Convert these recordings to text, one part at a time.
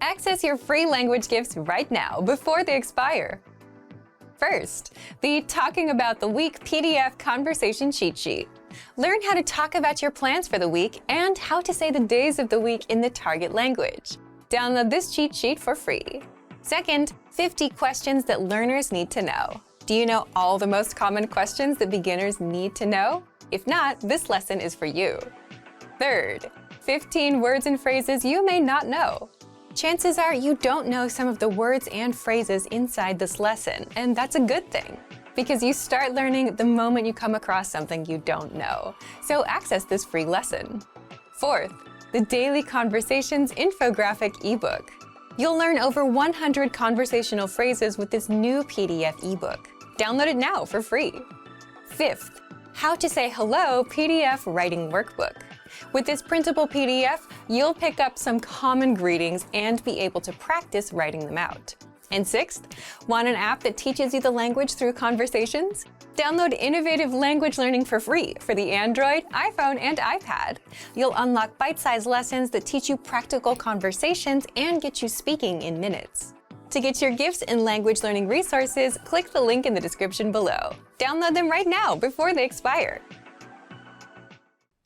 Access your free language gifts right now before they expire. First, the Talking About the Week PDF Conversation Cheat Sheet. Learn how to talk about your plans for the week and how to say the days of the week in the target language. Download this cheat sheet for free. Second, 50 questions that learners need to know. Do you know all the most common questions that beginners need to know? If not, this lesson is for you. Third, 15 words and phrases you may not know. Chances are you don't know some of the words and phrases inside this lesson, and that's a good thing, because you start learning the moment you come across something you don't know. So access this free lesson. Fourth, the Daily Conversations Infographic ebook. You'll learn over 100 conversational phrases with this new PDF ebook. Download it now for free. Fifth, How to Say Hello PDF Writing Workbook. With this printable PDF, you'll pick up some common greetings and be able to practice writing them out. And sixth, want an app that teaches you the language through conversations? Download Innovative Language Learning for free for the Android, iPhone, and iPad. You'll unlock bite-sized lessons that teach you practical conversations and get you speaking in minutes. To get your gifts and language learning resources, click the link in the description below. Download them right now before they expire.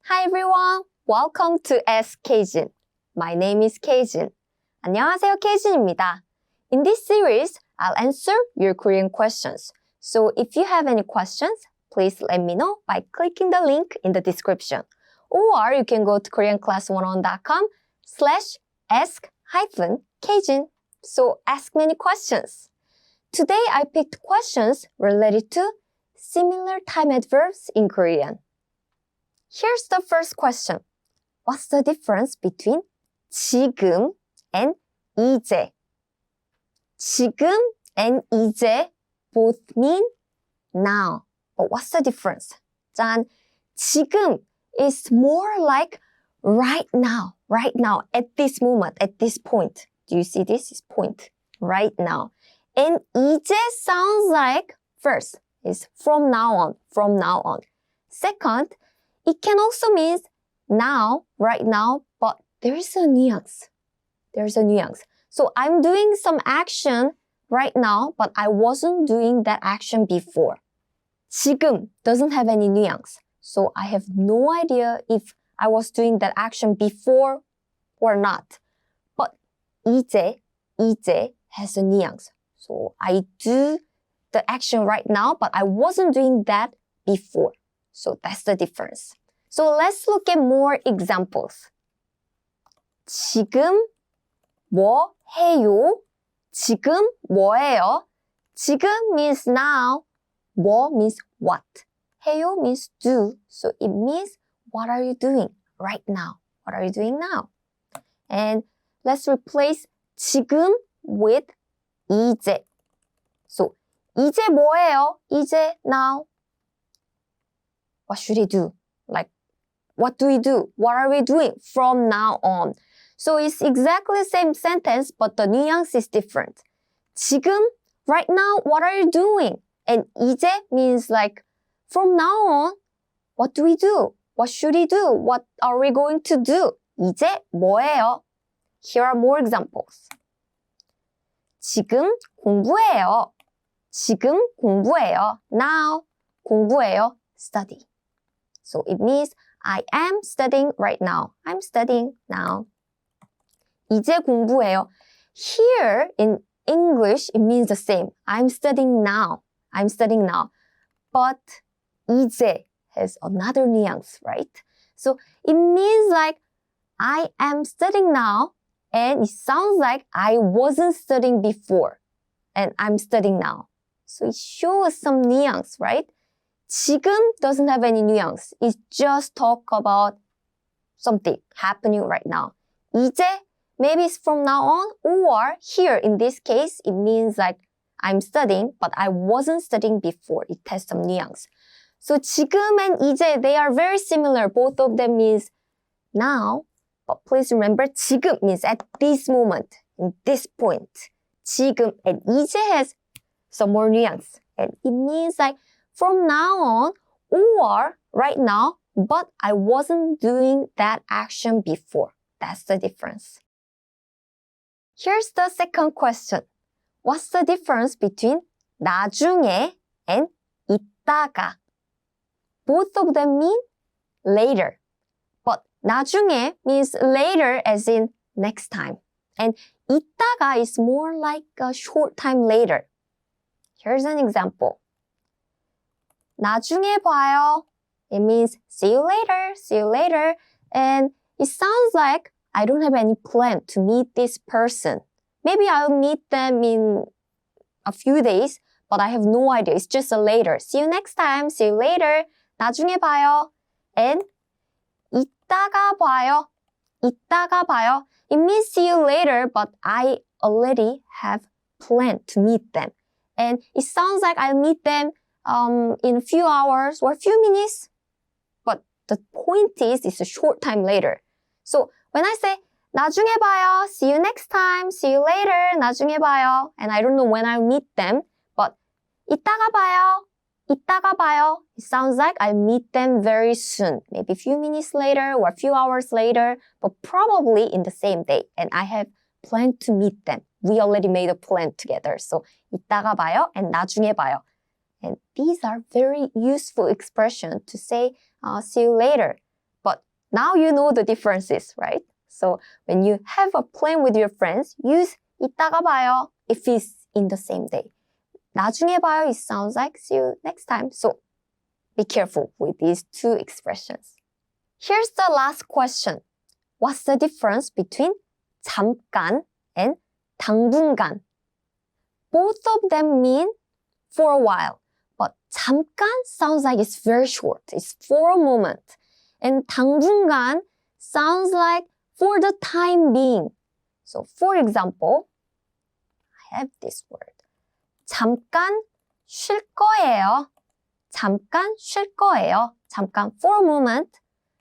Hi everyone, welcome to Ask Kjin. My name is Kjin. 안녕하세요, Kjin입니다. In this series, I'll answer your Korean questions. So if you have any questions, please let me know by clicking the link in the description. Or you can go to koreanclass101.com/ask-kjin. So ask many questions. Today I picked questions related to similar time adverbs in Korean. Here's the first question. What's the difference between 지금 and 이제? 지금 and 이제 both mean now. But what's the difference? 짠, 지금 is more like right now, at this moment, at this point. Do you see this? Is point, right now. And 이제 sounds like first is from now on. Second, it can also mean now, right now, but there is a nuance. So I'm doing some action right now, but I wasn't doing that action before. 지금 doesn't have any nuance. So I have no idea if I was doing that action before or not. But 이제 has a nuance. So I do the action right now, but I wasn't doing that before. So that's the difference. So let's look at more examples. 지금 뭐 해요? 지금 뭐해요? 지금 means now. 뭐 means what. 해요 means do. So it means what are you doing right now? What are you doing now? And let's replace 지금 with 이제. So 이제 뭐해요? 이제 now. What should he do? Like, what do we do? What are we doing from now on? So it's exactly the same sentence, but the nuance is different. 지금, right now, what are you doing? And 이제 means like, from now on, what do we do? What should he do? What are we going to do? 이제 뭐해요? Here are more examples. 지금 공부해요. 지금 공부해요. Now, 공부해요. Study. So it means I am studying right now. I'm studying now. 이제 공부해요. Here in English, it means the same. I'm studying now. But 이제 has another nuance, right? So it means like I am studying now and it sounds like I wasn't studying before and I'm studying now. So it shows some nuance, right? 지금 doesn't have any nuance. It just talk about something happening right now. 이제, maybe it's from now on, or here in this case, it means like I'm studying, but I wasn't studying before. It has some nuance. So 지금 and 이제, they are very similar. Both of them means now, but please remember 지금 means at this moment, in this point. 지금 and 이제 has some more nuance. And it means like from now on or right now, but I wasn't doing that action before. That's the difference. Here's the second question. What's the difference between 나중에 and 이따가? Both of them mean later. But 나중에 means later as in next time. And 이따가 is more like a short time later. Here's an example. 나중에 봐요. It means see you later, see you later. And it sounds like I don't have any plan to meet this person. Maybe I'll meet them in a few days, but I have no idea. It's just a later. See you next time. See you later. 나중에 봐요. And 이따가 봐요. 이따가 봐요. It means see you later, but I already have planned to meet them. And it sounds like I'll meet them in a few hours or a few minutes. But the point is, it's a short time later. So when I say 나중에 봐요, see you next time, see you later, 나중에 봐요, and I don't know when I'll meet them, but 이따가 봐요, 이따가 봐요, it sounds like I'll meet them very soon, maybe a few minutes later or a few hours later, but probably in the same day, and I have planned to meet them. We already made a plan together, so 이따가 봐요 and 나중에 봐요. And these are very useful expressions to say, see you later. But now you know the differences, right? So when you have a plan with your friends, use 이따가 봐요 if it's in the same day. 나중에 봐요, it sounds like see you next time. So be careful with these two expressions. Here's the last question. What's the difference between 잠깐 and 당분간? Both of them mean for a while. But 잠깐 sounds like it's very short. It's for a moment. And 당분간 sounds like for the time being. So for example, I have this word. 잠깐 쉴 거예요. 잠깐 쉴 거예요. 잠깐 for a moment.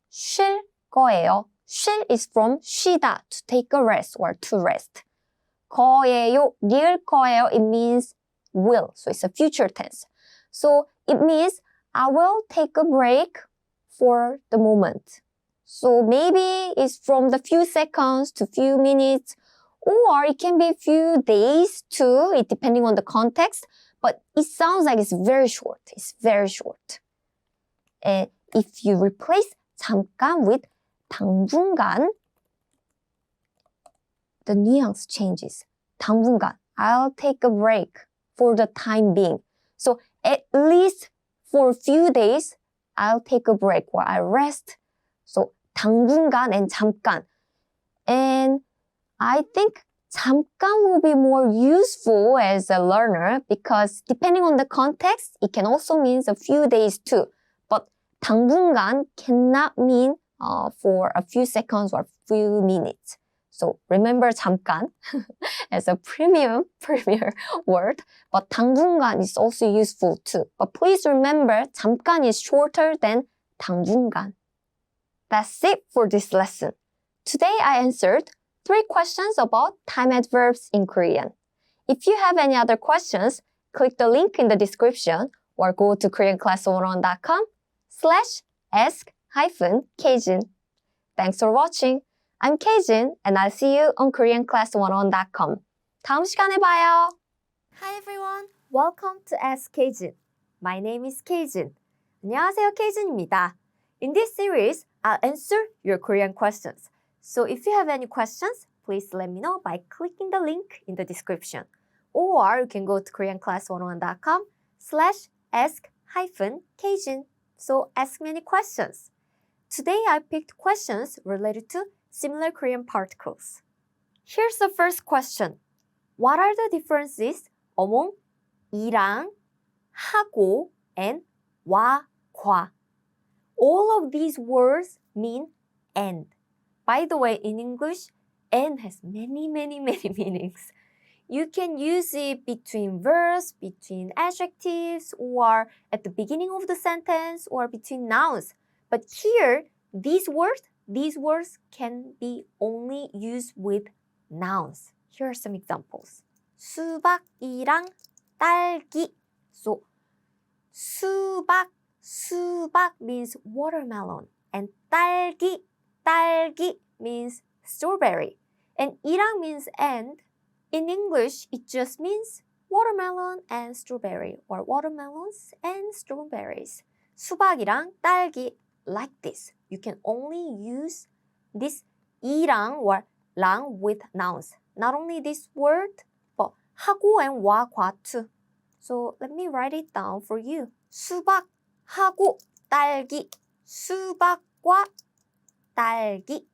쉴 거예요. 쉴 is from 쉬다, to take a rest or to rest. 거예요, 리을 거예요, it means will. So it's a future tense. So it means I will take a break for the moment. So maybe it's from the few seconds to few minutes, or it can be a few days too, it depending on the context. But it sounds like it's very short. It's very short. And if you replace 잠깐 with 당분간, the nuance changes. 당분간, I'll take a break for the time being. So at least for a few days, I'll take a break or I rest. So 당분간 and 잠깐. And I think 잠깐 will be more useful as a learner because depending on the context, it can also mean a few days too. But 당분간 cannot mean for a few seconds or a few minutes. So remember 잠깐 as a premier word, but 당분간 is also useful too. But please remember 잠깐 is shorter than 당분간. That's it for this lesson. Today I answered 3 questions about time adverbs in Korean. If you have any other questions, click the link in the description or go to koreanclass101.com/ask-Kjin. Thanks for watching. I'm Kjin and I'll see you on koreanclass101.com. 다음 시간에 봐요. Hi everyone, welcome to Ask Kjin. My name is Kjin. 안녕하세요, Kjin입니다. In this series, I'll answer your Korean questions. So if you have any questions, please let me know by clicking the link in the description. Or you can go to koreanclass101.com/ask-Kjin. So ask me any questions. Today I picked questions related to similar Korean particles. Here's the first question. What are the differences among 이랑, 하고, and 와, 과? All of these words mean and. By the way, in English, and has many meanings. You can use it between verbs, between adjectives, or at the beginning of the sentence, or between nouns. But here, these words can be only used with nouns. Here are some examples. 수박이랑 딸기. So, 수박 means watermelon. And 딸기 means strawberry. And 이랑 means and. In English, it just means watermelon and strawberry or watermelons and strawberries. 수박이랑 딸기 like this. You can only use this 이랑 or 랑 with nouns. Not only this word, but 하고 and 와, 과 too. So let me write it down for you. 수박하고 딸기. 수박과 딸기.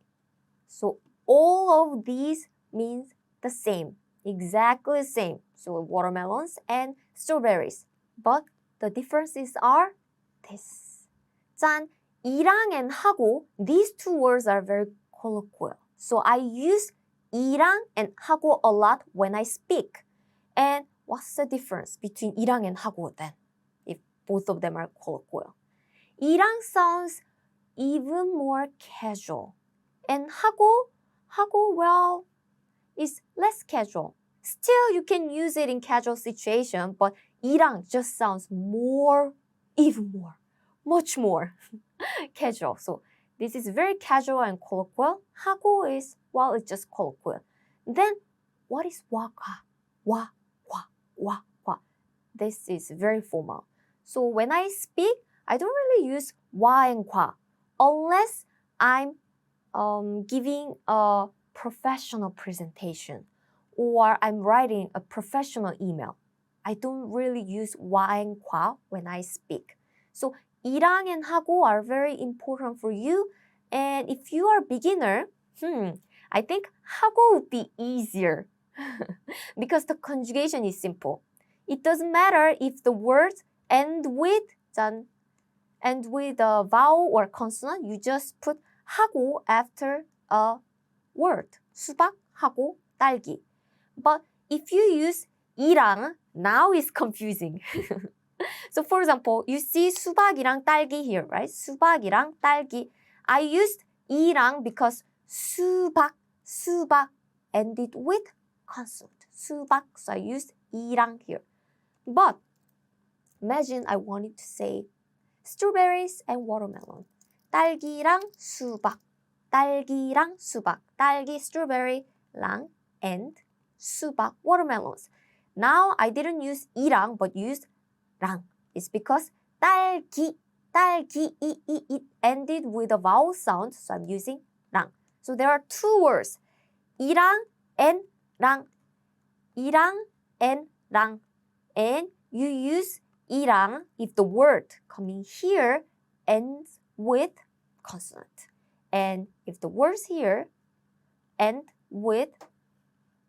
So all of these means the same. Exactly the same. So watermelons and strawberries. But the differences are this. 짠, 이랑 and 하고, these two words are very colloquial. So I use 이랑 and 하고 a lot when I speak. And what's the difference between 이랑 and 하고 then? If both of them are colloquial. 이랑 sounds even more casual. And 하고, well, is less casual. Still, you can use it in casual situation, but 이랑 just sounds more, even more, much more casual. So this is very casual and colloquial. 하고 is, well, it's just colloquial. Then, what is 와과? 와, 과, 와, 과. This is very formal. So when I speak, I don't really use 와 and 과 unless I'm giving a professional presentation or I'm writing a professional email. I don't really use 와 and 과 when I speak. So 이랑 and 하고 are very important for you. And if you are a beginner, I think 하고 would be easier because the conjugation is simple. It doesn't matter if the words end with a vowel or consonant. You just put 하고 after a word. 수박하고 딸기. But if you use 이랑, now it's confusing. So for example, you see 수박이랑 딸기 here, right? 수박이랑 딸기. I used 이랑 because 수박 ended with consonant. 수박, so I used 이랑 here. But imagine I wanted to say strawberries and watermelon. 딸기랑 수박, 딸기랑 수박, 딸기, strawberry랑 and 수박, watermelons. Now I didn't use 이랑 but used 랑. It's because 딸기, it ended with a vowel sound, so I'm using 랑. So there are two words, 이랑 and 랑. 이랑 and 랑. And you use 이랑 if the word coming here ends with consonant. And if the words here end with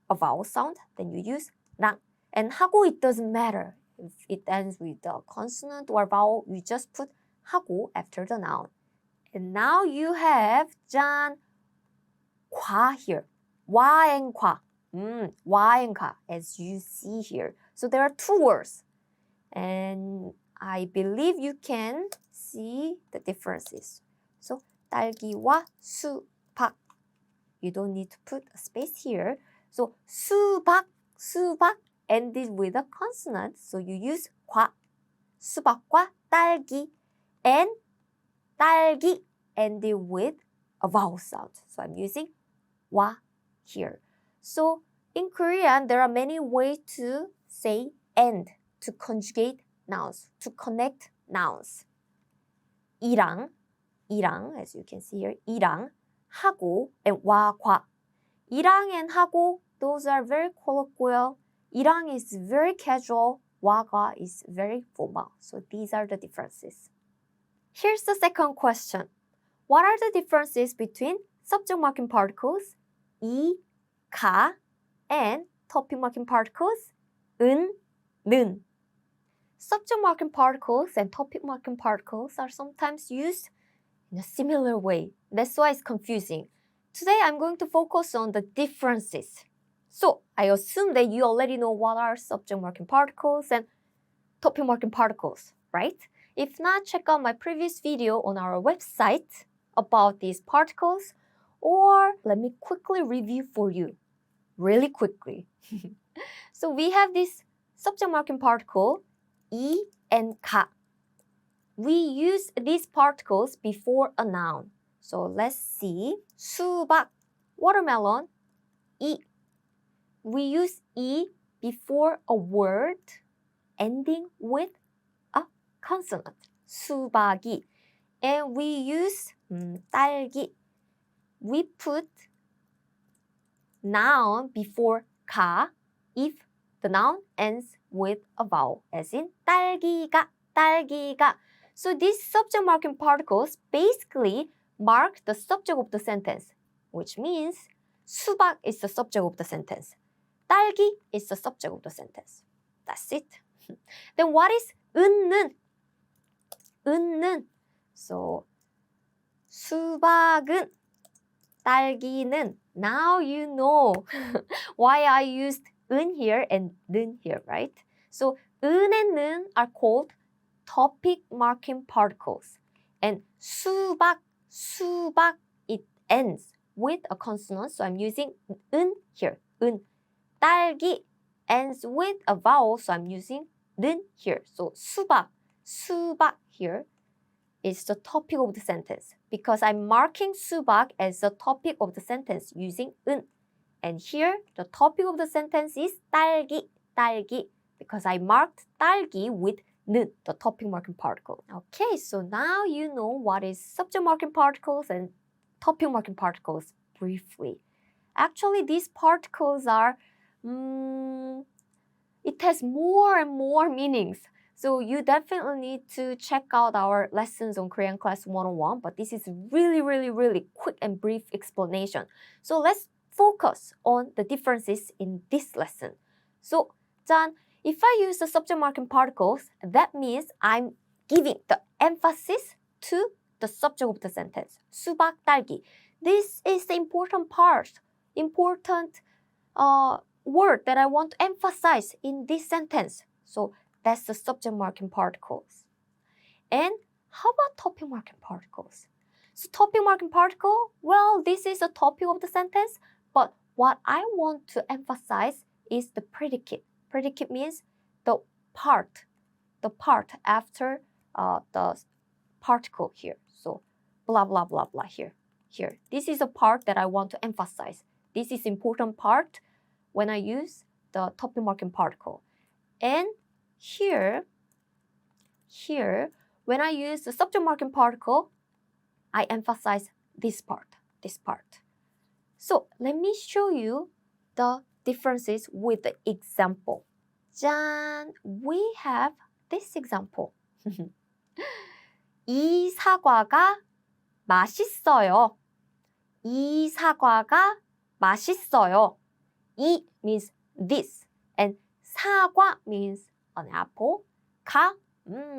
a vowel sound, then you use 랑. And 하고, it doesn't matter. If it ends with a consonant or vowel, you just put 하고 after the noun. And now you have 짠, 과 here. 와 and 과. 와 and 과, as you see here. So there are two words. And I believe you can see the differences. So 딸기와 수박. You don't need to put a space here. So 수박 ended with a consonant. So you use 과. 수박과 딸기. And 딸기 ended with a vowel sound. So I'm using 와 here. So in Korean, there are many ways to say end, to conjugate nouns, to connect nouns. 이랑, as you can see here, 이랑, 하고, and 와, 과. 이랑 and 하고, those are very colloquial. 이랑 is very casual. 와, 과 is very formal. So these are the differences. Here's the second question. What are the differences between subject marking particles, 이, 가, and topic marking particles, 은, 는? Subject marking particles and topic marking particles are sometimes used in a similar way. That's why it's confusing. Today, I'm going to focus on the differences. So, I assume that you already know what are subject marking particles and topic marking particles, right? If not, check out my previous video on our website about these particles, or let me quickly review for you, really quickly. So we have this subject marking particle, 이 and 가. We use these particles before a noun. So let's see. 수박, watermelon, 이. we use 이 before a word ending with a consonant. 수박이. And we use 딸기. We put noun before 가 if the noun ends with a vowel, as in 딸기가, 딸기가. So these subject marking particles basically mark the subject of the sentence, which means 수박 is the subject of the sentence. 딸기 is the subject of the sentence. That's it. Then what is 은는? 은는. So 수박은, 딸기는. Now you know why I used 은 here and 는 here, right? So 은 and 는 are called topic marking particles. And 수박, 수박, it ends with a consonant, so I'm using 은 here. 은. 딸기 ends with a vowel, so I'm using 는 here. So 수박, 수박 here is the topic of the sentence because I'm marking 수박 as the topic of the sentence using 은. And here, the topic of the sentence is 딸기, 딸기, because I marked 딸기 with 는, the topic marking particle. Okay, so now you know what is subject marking particles and topic marking particles briefly. Actually, these particles are, it has more and more meanings. So you definitely need to check out our lessons on Korean Class 101, but this is really quick and brief explanation. So let's focus on the differences in this lesson. So, 짠, if I use the subject marking particles, that means I'm giving the emphasis to the subject of the sentence. 수박, 딸기. This is the important part, important word that I want to emphasize in this sentence. So that's the subject marking particles. And how about topic marking particles? So topic marking particle, well, this is a topic of the sentence, but what I want to emphasize is the predicate. Predicate means the part after the particle here. So blah, blah, blah, blah here. This is a part that I want to emphasize. This is important part when I use the topic marking particle. And here, when I use the subject marking particle, I emphasize this part. So let me show you the differences with the example. 짠! We have this example. 이 사과가 맛있어요. 이 사과가 맛있어요. 이 means this, and 사과 means an apple. 가,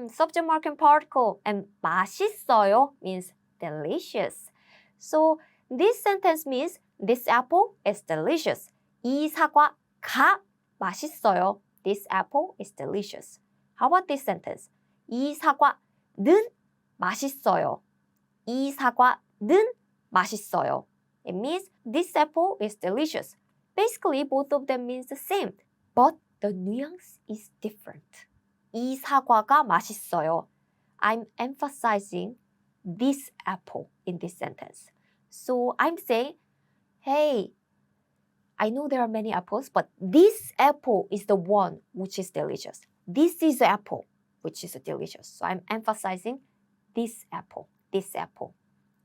subject marking particle, and 맛있어요 means delicious. So this sentence means this apple is delicious. 이 사과가 맛있어요. This apple is delicious. How about this sentence? 이 사과는 맛있어요. 이 사과는 맛있어요. It means this apple is delicious. Basically, both of them means the same, but the nuance is different. 이 사과가 맛있어요. I'm emphasizing this apple in this sentence. So I'm saying, hey, I know there are many apples, but this apple is the one which is delicious. This is the apple which is delicious. So I'm emphasizing this apple.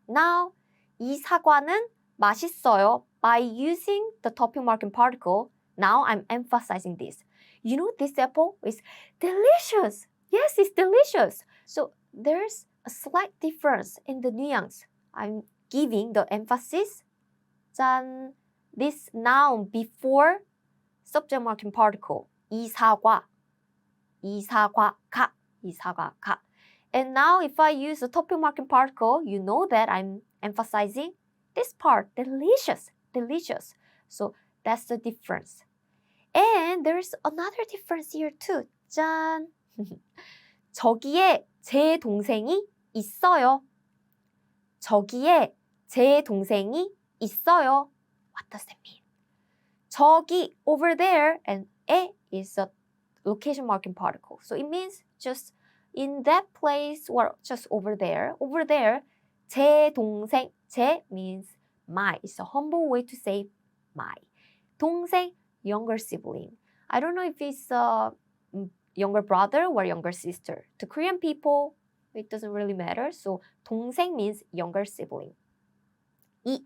Now, 이 사과는 맛있어요. By using the topic marking particle, now I'm emphasizing this. You know, this apple is delicious. Yes, it's delicious. So there's a slight difference in the nuance. I'm giving the emphasis, 짠, this noun before subject marking particle. 이 사과가. And now if I use the topic marking particle, you know that I'm emphasizing this part, delicious. So that's the difference. And there's another difference here too. 짠. 저기에 제 동생이 있어요. 저기에 제 동생이 있어요. What does that mean? 저기, over there, and 에 is a location marking particle. So it means just in that place or just over there. Over there, 제 동생, 제 means my. It's a humble way to say my. 동생, younger sibling. I don't know if it's a younger brother or younger sister. To Korean people, it doesn't really matter. So 동생 means younger sibling. 이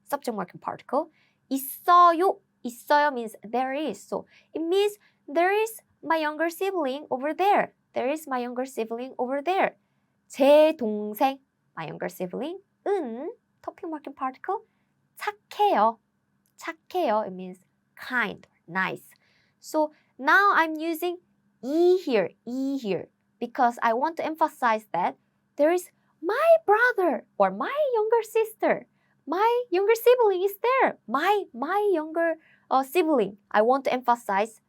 subject marking particle. 있어요. 있어요 means there is. So it means there is my younger sibling over there. There is my younger sibling over there. 제 동생, my younger sibling. 은 topic marking particle. 착해요. 착해요. It means kind, nice. So now I'm using 이 here, because I want to emphasize that there is my brother or my younger sister. My younger sibling is there. My younger sibling. I want to emphasize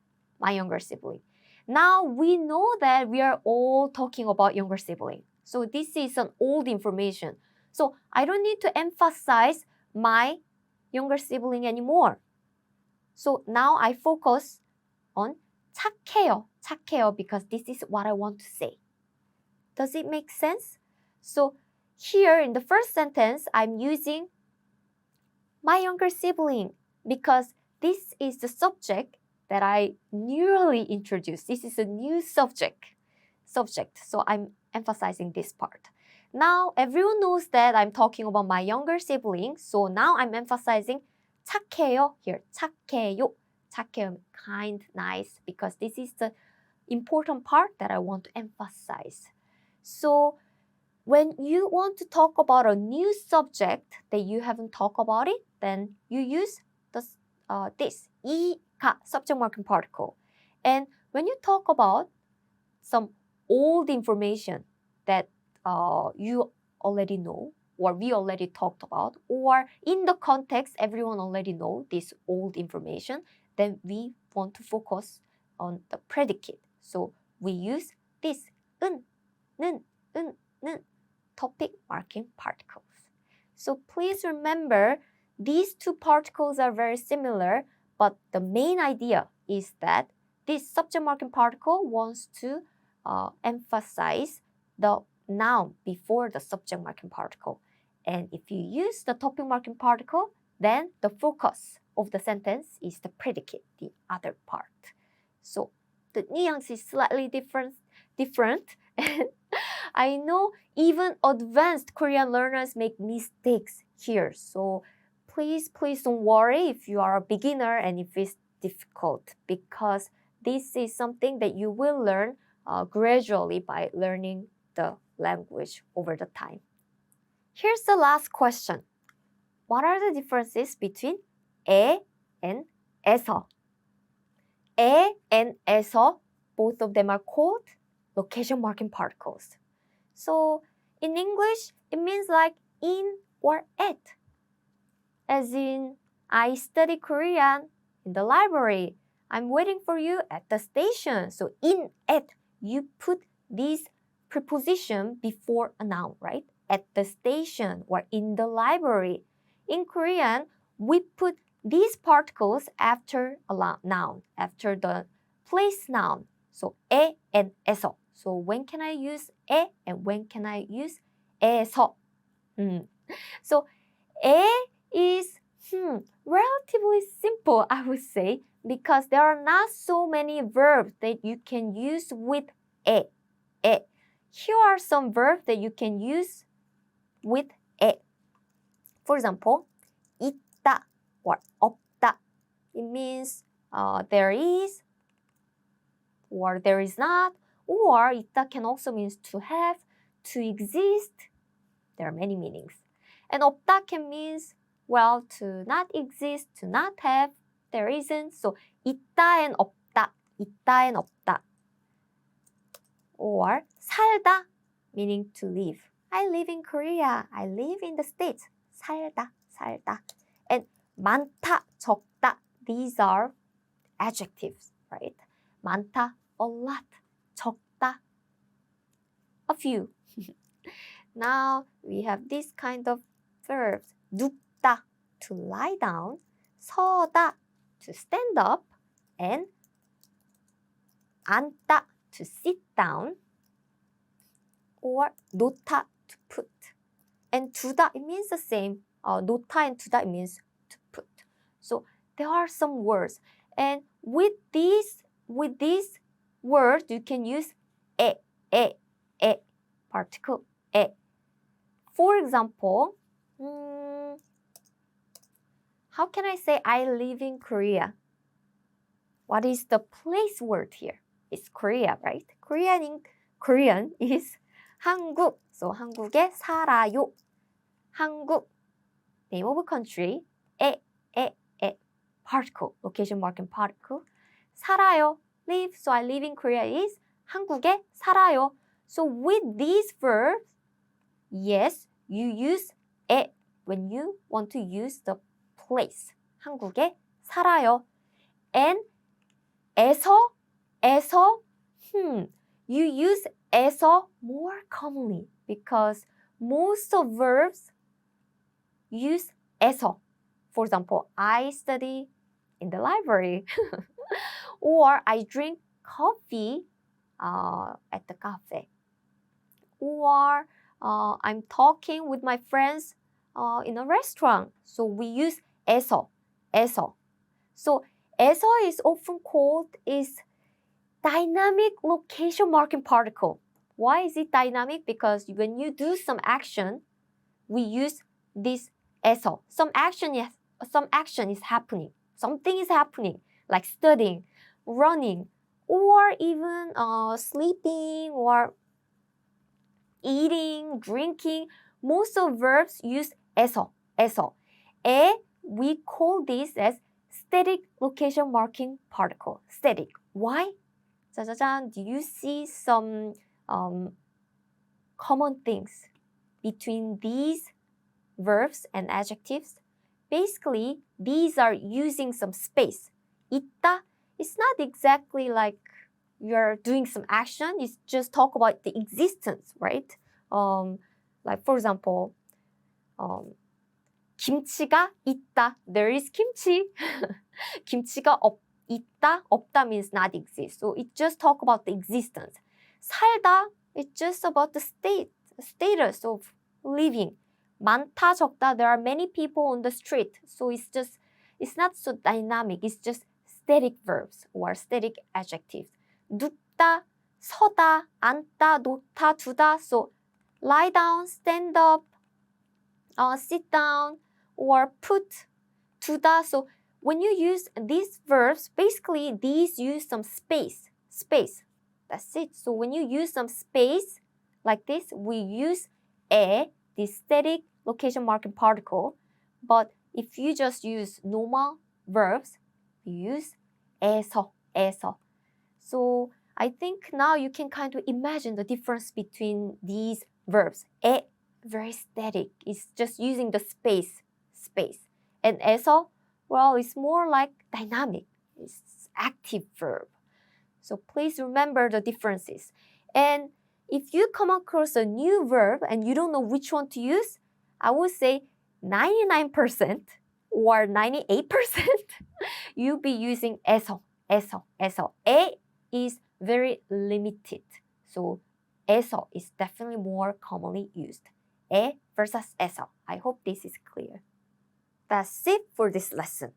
my younger sibling. Now we know that we are all talking about younger sibling. So this is an old information. So I don't need to emphasize my younger sibling anymore. So now I focus on 착해요. 착해요 because this is what I want to say. Does it make sense? So here in the first sentence, I'm using my younger sibling because this is the subject that I newly introduced. This is a new subject. So I'm emphasizing this part. Now everyone knows that I'm talking about my younger sibling. So now I'm emphasizing 착해요 here. 착해요. 착해요, kind, nice, because this is the important part that I want to emphasize. So when you want to talk about a new subject that you haven't talked about it, then you use this 이가 subject marking particle. And when you talk about some old information that you already know, or we already talked about, or in the context everyone already know this old information, then we want to focus on the predicate. So we use this 은, topic marking particles. So please remember, these two particles are very similar, but the main idea is that this subject marking particle wants to emphasize the noun before the subject marking particle. And if you use the topic marking particle, then the focus of the sentence is the predicate, the other part. So the nuance is slightly different. I know even advanced Korean learners make mistakes here. So please don't worry if you are a beginner and if it's difficult, because this is something that you will learn gradually by learning the language over the time. Here's the last question. What are the differences between 에 and 에서? 에 and 에서, both of them are called location marking particles. So in English, it means like in or at. As in, I study Korean in the library. I'm waiting for you at the station. So in, at, you put this preposition before a noun, right? At the station or in the library. In Korean, we put these particles after a noun, after the place noun. So 에 and 에서. So when can I use 에 and when can I use 에서? So 에 is relatively simple, I would say, because there are not so many verbs that you can use with 에. Here are some verbs that you can use with 에. For example, 있다 or 없다. It means there is or there is not, or 있다 can also mean to have, to exist. There are many meanings. And 없다 can mean, well, to not exist, to not have, there isn't. So 있다 and 없다, 있다 and 없다. Or 살다, meaning to live. I live in Korea. I live in the States. 살다. And 많다, 적다. These are adjectives, right? 많다, a lot. 적다, a few. Now we have this kind of verbs. 눕다, to lie down. 서다, to stand up. And 앉다, to sit down. Or 놓다, to put. And 두다, it means the same. 놓다 and 두다, it means to put. So there are some words. And with this word, you can use e particle e. For example, how can I say I live in Korea? What is the place word here? It's Korea, right? Korean is 한국. So 한국에 살아요. 한국, name of a country. 에. Particle, location marking particle. 살아요, live. So I live in Korea is 한국에 살아요. So with these verbs, yes, you use 에 when you want to use the place. 한국에 살아요. And 에서, you use 에서 more commonly because most of verbs use 에서. For example, I study in the library or I drink coffee at the cafe, or I'm talking with my friends in a restaurant. So we use 에서. So 에서 is often called is dynamic location marking particle. Why is it dynamic? Because when you do some action, we use this 에서. Some action is happening. Something is happening, like studying, running, or even sleeping or eating, drinking. Most of verbs use 에서. We call this as static location marking particle. Static. Why? 짜자잔. Do you see some common things between these verbs and adjectives? Basically, these are using some space. 있다, it's not exactly like you're doing some action. It's just talk about the existence, right? Like for example, 김치가 있다. There is kimchi. 김치가 있다. 없다 means not exist. So it just talk about the existence. 살다, it's just about the status of living. 많다, 적다, there are many people on the street. So it's not so dynamic. It's just static verbs or static adjectives. 눕다, 서다, 앉다, 놓다, 두다. So lie down, stand up, sit down, or put, 두다. So when you use these verbs, basically these use some space. That's it. So when you use some space like this, we use 에, the static location marking particle. But if you just use normal verbs, you use 에서. So I think now you can kind of imagine the difference between these verbs. 에, very static. It's just using the space. And 에서, well, it's more like dynamic. It's active verb. So please remember the differences. And if you come across a new verb and you don't know which one to use, I would say 99% or 98% you'll be using 에서. 에 is very limited. So 에서 is definitely more commonly used. 에 versus 에서. I hope this is clear. That's it for this lesson.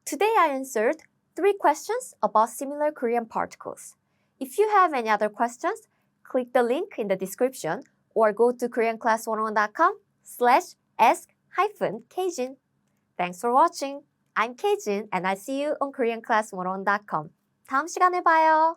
Today I answered 3 questions about similar Korean particles. If you have any other questions, click the link in the description or go to koreanclass101.com/ask-kjin. Thanks for watching. I'm Kjin and I'll see you on koreanclass101.com. 다음 시간에 봐요.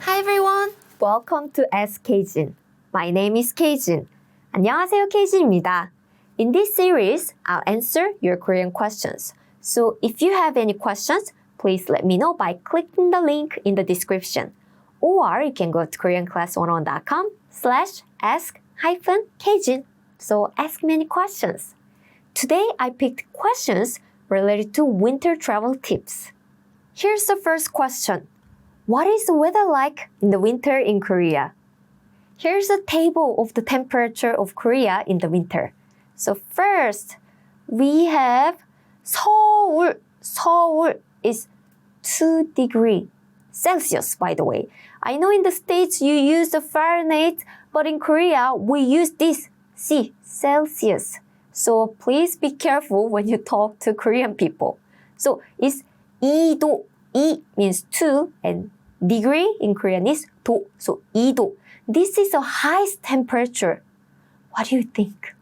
Hi everyone. Welcome to Ask Kjin. My name is Kjin. 안녕하세요, Kjin입니다. In this series, I'll answer your Korean questions. So if you have any questions, please let me know by clicking the link in the description. Or you can go to koreanclass101.com/ask-kjin. So ask me any questions. Today I picked questions related to winter travel tips. Here's the first question. What is the weather like in the winter in Korea? Here's a table of the temperature of Korea in the winter. So first, we have 서울. 서울 is 2 degrees Celsius, by the way. I know in the States you use the Fahrenheit, but in Korea we use this C, Celsius. So please be careful when you talk to Korean people. So it's 2도, 이 means 2 and degree in Korean is 도. So 2도. This is the highest temperature. What do you think?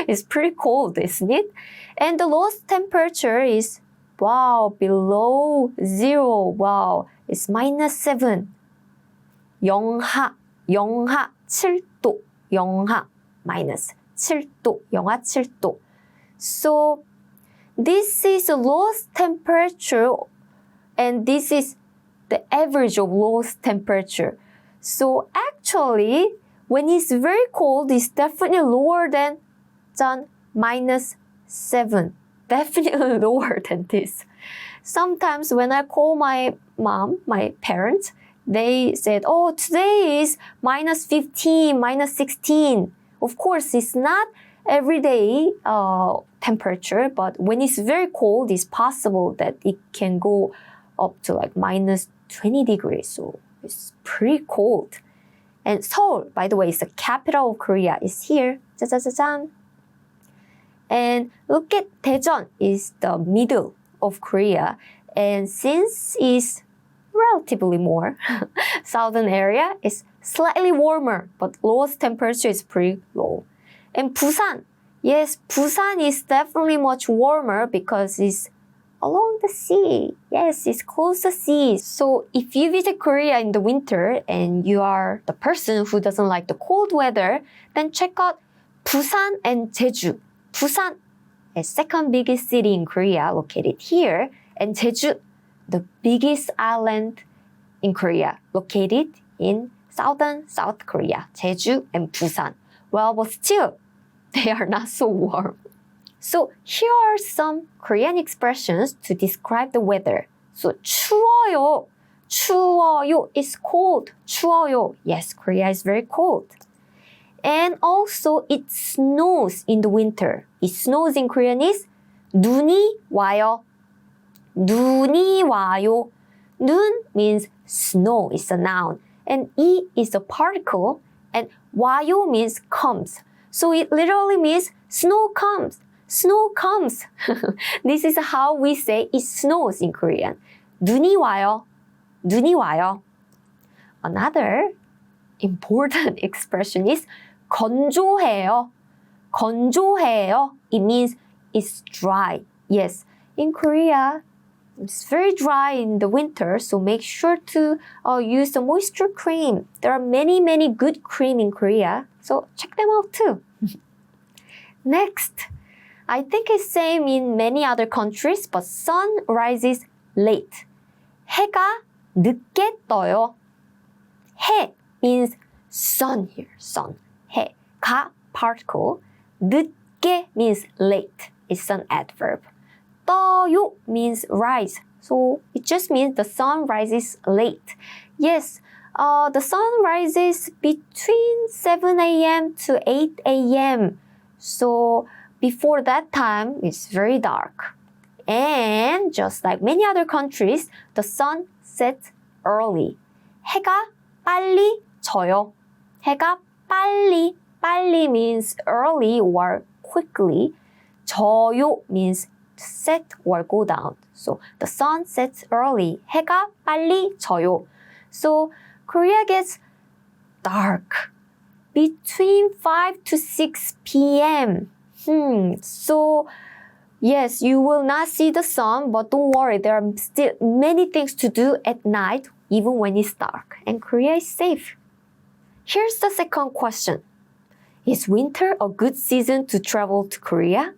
It's pretty cold, isn't it? And the lowest temperature is, wow, below 0. Wow, it's -7. 영하 7도. 영하 -7도. 영하 7도. So this is the lowest temperature and this is the average of lowest temperature. So actually, when it's very cold, it's definitely lower than -7. Definitely lower than this. Sometimes when I call my mom, my parents, they said, oh, today is -15, -16. Of course, it's not everyday temperature, but when it's very cold, it's possible that it can go up to like -20 degrees. So it's pretty cold. And Seoul, by the way, is the capital of Korea, is here. 짜자자잔. And look at Daejeon is the middle of Korea. And since it's relatively more southern area, it's slightly warmer, but lowest temperature is pretty low. And Busan, yes, Busan is definitely much warmer because it's along the sea. Yes, it's close to the sea. So if you visit Korea in the winter and you are the person who doesn't like the cold weather, then check out Busan and Jeju. Busan, a second biggest city in Korea, located here, and Jeju, the biggest island in Korea, located in southern South Korea, Jeju and Busan. Well, but still, they are not so warm. So here are some Korean expressions to describe the weather. So 추워요. 추워요 is cold. 추워요. Yes, Korea is very cold. And also it snows in the winter. It snows in Korean is 눈이 와요. 눈이 와요. 눈 means snow, is a noun. And 이 is a particle. And 와요 means comes. So it literally means snow comes. Snow comes. This is how we say it snows in Korean. 눈이 와요. 눈이 와요. Another important expression is 건조해요. 건조해요. It means it's dry. Yes, in Korea, it's very dry in the winter, so make sure to use the moisture cream. There are many, many good cream in Korea, so check them out too. Next, I think it's same in many other countries, but sun rises late. 해가 늦게 떠요. 해 means sun here, sun. 해, 가 particle. 늦게 means late. It's an adverb. 떠요 means rise. So it just means the sun rises late. Yes, the sun rises between 7 a.m. to 8 a.m. So before that time, it's very dark. And just like many other countries, the sun sets early. 해가 빨리 져요. 해가 빨리, 빨리 means early or quickly. 져요 means set or go down. So the sun sets early. 해가 빨리 져요. So Korea gets dark between 5 to 6 p.m. So yes, you will not see the sun, but don't worry, there are still many things to do at night, even when it's dark. And Korea is safe. Here's the second question. Is winter a good season to travel to Korea?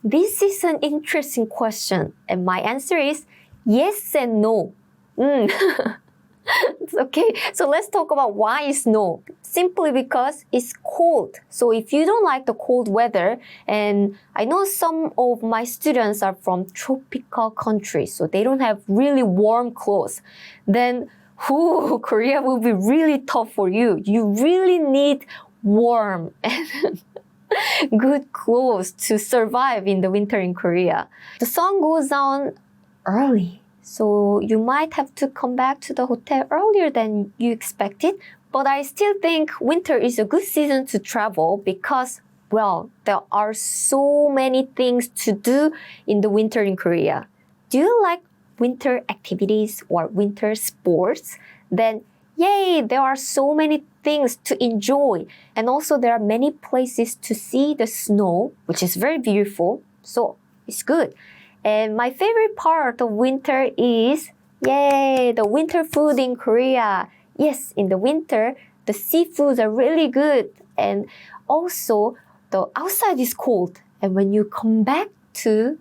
This is an interesting question, and my answer is yes and no. Okay, so let's talk about why it's no. Simply because it's cold. So if you don't like the cold weather, and I know some of my students are from tropical countries, so they don't have really warm clothes, then Korea will be really tough for you. You really need warm and good clothes to survive in the winter in Korea. The sun goes down early. So you might have to come back to the hotel earlier than you expected. But I still think winter is a good season to travel because, well, there are so many things to do in the winter in Korea. Do you like winter activities or winter sports, then yay, there are so many things to enjoy. And also there are many places to see the snow, which is very beautiful. So it's good. And my favorite part of winter is, yay, the winter food in Korea. Yes, in the winter, the seafoods are really good. And also, the outside is cold. And when you come back to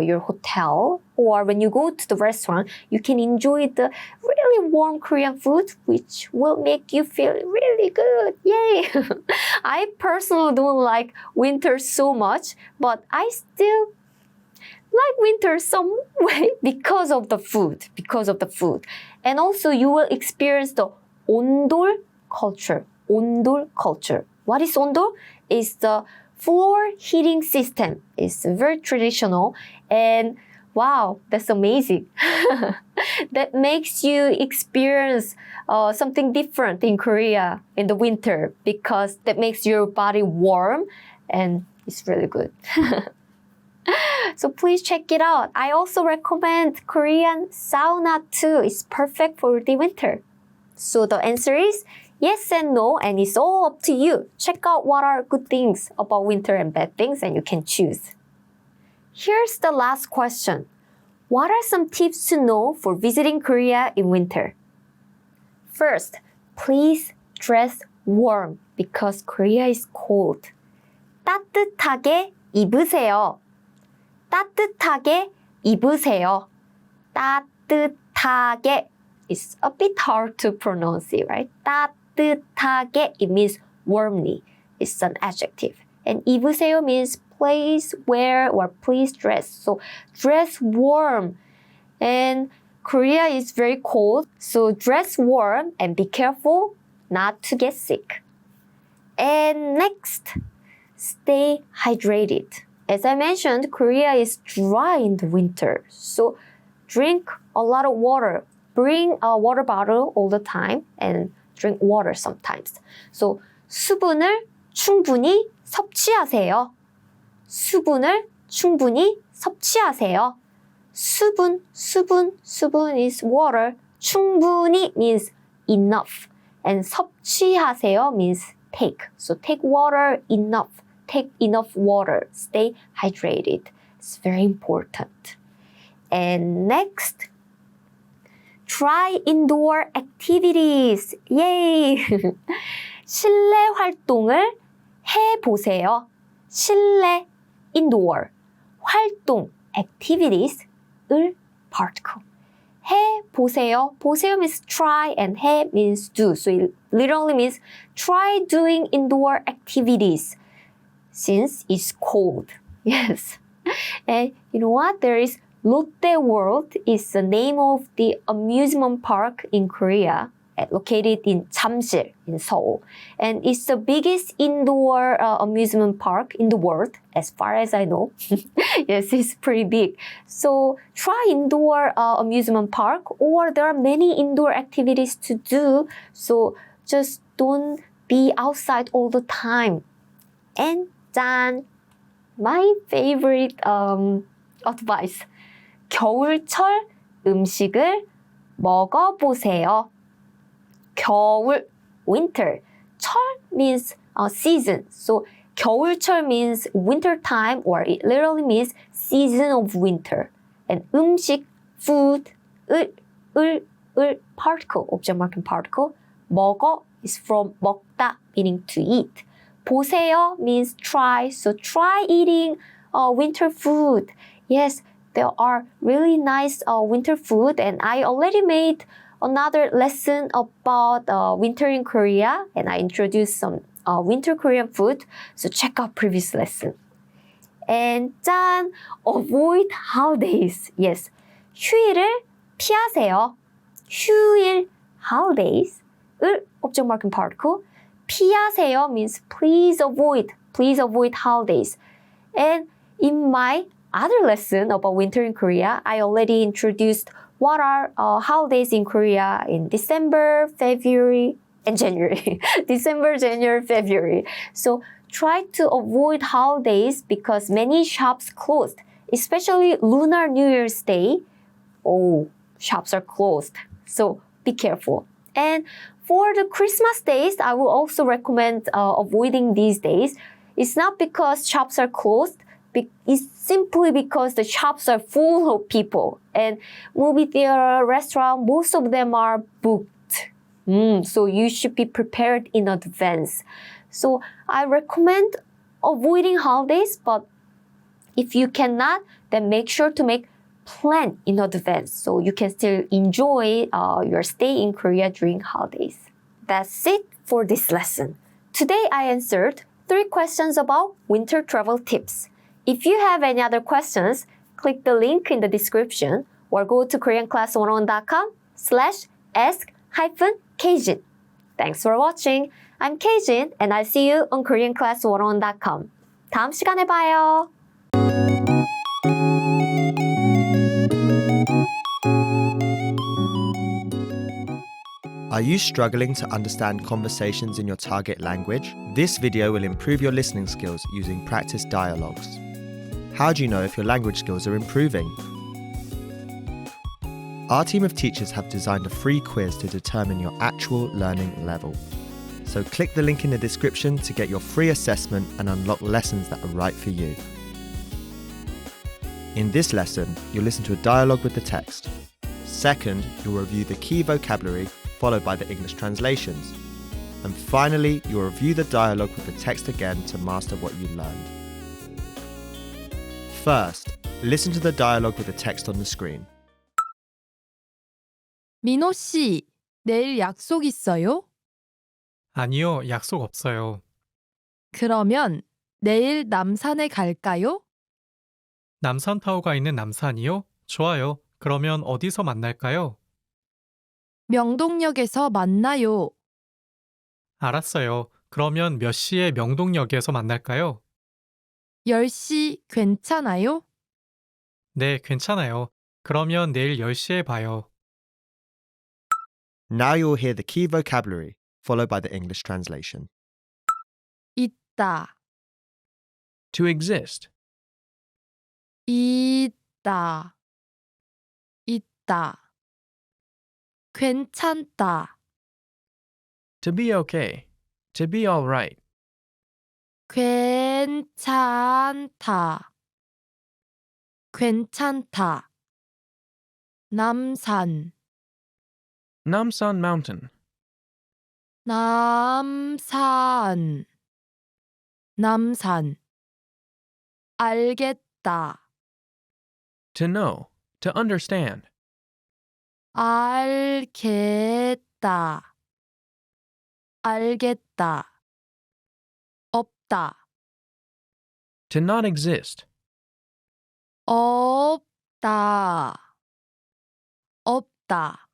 your hotel or when you go to the restaurant, you can enjoy the really warm Korean food, which will make you feel really good. Yay! I personally don't like winter so much, but I still like winter some way because of the food. And also you will experience the ondol culture. Ondol culture. What is ondol? It's the floor heating system. It's very traditional and wow, that's amazing. That makes you experience something different in Korea in the winter because that makes your body warm and it's really good. So please check it out. I also recommend Korean sauna too. It's perfect for the winter. So the answer is yes and no, and it's all up to you. Check out what are good things about winter and bad things, and you can choose. Here's the last question. What are some tips to know for visiting Korea in winter? First, please dress warm because Korea is cold. 따뜻하게 입으세요. 따뜻하게 입으세요. 따뜻하게. It's a bit hard to pronounce it, right? 따뜻하게, it means warmly. It's an adjective. And 입으세요 means please wear or please dress. So dress warm. And Korea is very cold, so dress warm and be careful not to get sick. And next, stay hydrated. As I mentioned, Korea is dry in the winter, so drink a lot of water. Bring a water bottle all the time and drink water sometimes. So 수분을 충분히 섭취하세요. 수분을 충분히 섭취하세요. 수분 is water. 충분히 means enough. And 섭취하세요 means take. So take water enough. Take enough water. Stay hydrated. It's very important. And next, try indoor activities. Yay! 실내 활동을 해보세요. 실내, indoor. 활동, activities을 particle. 해보세요. 보세요 means try and 해 means do. So it literally means try doing indoor activities since it's cold. Yes. And you know what? There is Lotte World is the name of the amusement park in Korea, located in Jamsil in Seoul. And it's the biggest indoor amusement park in the world, as far as I know. Yes, it's pretty big. So try indoor amusement park, or there are many indoor activities to do. So just don't be outside all the time. And then my favorite advice. 겨울철 음식을 먹어보세요. 겨울, winter. 철 means season. So 겨울철 means winter time, or it literally means season of winter. And 음식, food, 을, particle, object marking particle. 먹어 is from 먹다, meaning to eat. 보세요 means try. So try eating winter food. Yes, there are really nice winter food, and I already made another lesson about winter in Korea, and I introduced some winter Korean food. So check out previous lesson. And 짠! Avoid holidays. Yes, 휴일을 피하세요. 휴일, holidays,을 object marking particle. 피하세요 means please avoid holidays. And in my other lesson about winter in Korea, I already introduced what are holidays in Korea in December, February, and January. December, January, February. So try to avoid holidays because many shops closed, especially Lunar New Year's Day. oh, shops are closed. So be careful. And for the Christmas days, I will also recommend avoiding these days. It's not because shops are closed, it's simply because the shops are full of people. And movie theater, restaurant, most of them are booked. So you should be prepared in advance. So I recommend avoiding holidays, but if you cannot, then make sure to make plan in advance so you can still enjoy your stay in Korea during holidays. That's it for this lesson. Today I answered 3 questions about winter travel tips. If you have any other questions, click the link in the description or go to koreanclass101.com/ask-Kjin. Thanks for watching. I'm Kjin and I'll see you on koreanclass101.com. 다음 시간에 봐요. Are you struggling to understand conversations in your target language? This video will improve your listening skills using practice dialogues. How do you know if your language skills are improving? Our team of teachers have designed a free quiz to determine your actual learning level. So click the link in the description to get your free assessment and unlock lessons that are right for you. In this lesson, you'll listen to a dialogue with the text. Second, you'll review the key vocabulary followed by the English translations. And finally, you'll review the dialogue with the text again to master what you learned. First, listen to the dialogue with the text on the screen. 민호 씨, 내일 약속 있어요? 아니요, 약속 없어요. 그러면 내일 남산에 갈까요? 남산타워가 있는 남산이요? 좋아요. 그러면 어디서 만날까요? 명동역에서 만나요. 알았어요. 그러면 몇 시에 명동역에서 만날까요? 10시 괜찮아요? 네, 괜찮아요. 그러면 내일 10시에 봐요. Now you'll hear the key vocabulary, followed by the English translation. 있다, To exist. 있다, 있다. 괜찮다, To be okay. To be all right. 괜찮다, 괜찮다. 남산, Namsan Mountain. 남산, 남산. 알겠다, To know. To understand. 알겠다, 알겠다. 없다, To not exist. 없다, 없다.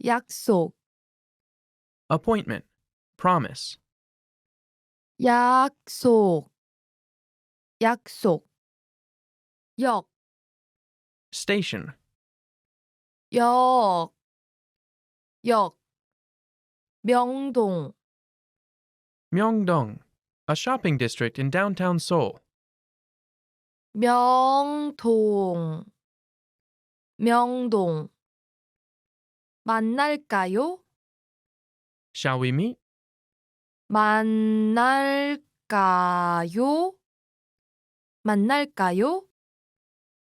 약속, Appointment. Promise. 약속, 약속. 역, Station. 역, 역. 명동, Myeongdong. A shopping district in downtown Seoul. 명동, 명동. 만날까요? Shall we meet? 만날까요? 만날까요?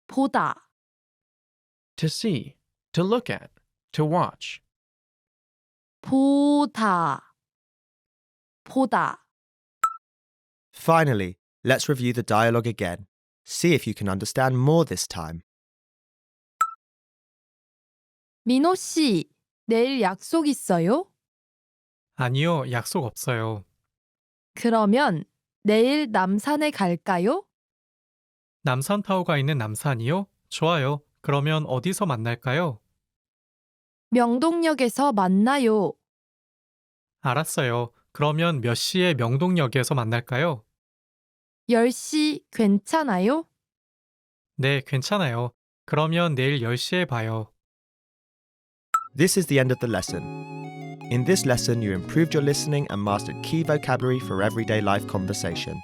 보다, To see. To look at. To watch. 보다, 보다. Finally, let's review the dialogue again. See if you can understand more this time. 민호 씨, 내일 약속 있어요? 아니요, 약속 없어요. 그러면 내일 남산에 갈까요? 남산타워가 있는 남산이요? 좋아요. 그러면 어디서 만날까요? 명동역에서 만나요. 알았어요. 그러면 몇 시에 명동역에서 만날까요? 10시 괜찮아요? 네, 괜찮아요. 그러면 내일 10시에 봐요. This is the end of the lesson. In this lesson, you improved your listening and mastered key vocabulary for everyday life conversation.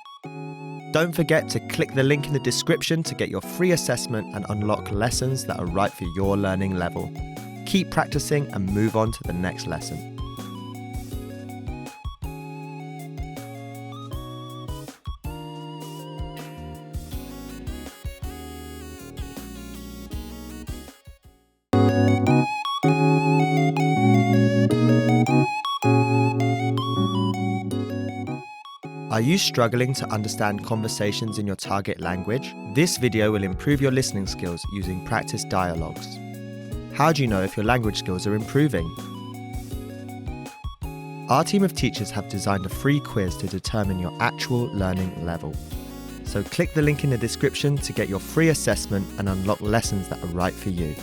Don't forget to click the link in the description to get your free assessment and unlock lessons that are right for your learning level. Keep practicing and move on to the next lesson. Are you struggling to understand conversations in your target language? This video will improve your listening skills using practice dialogues. How do you know if your language skills are improving? Our team of teachers have designed a free quiz to determine your actual learning level. So click the link in the description to get your free assessment and unlock lessons that are right for you.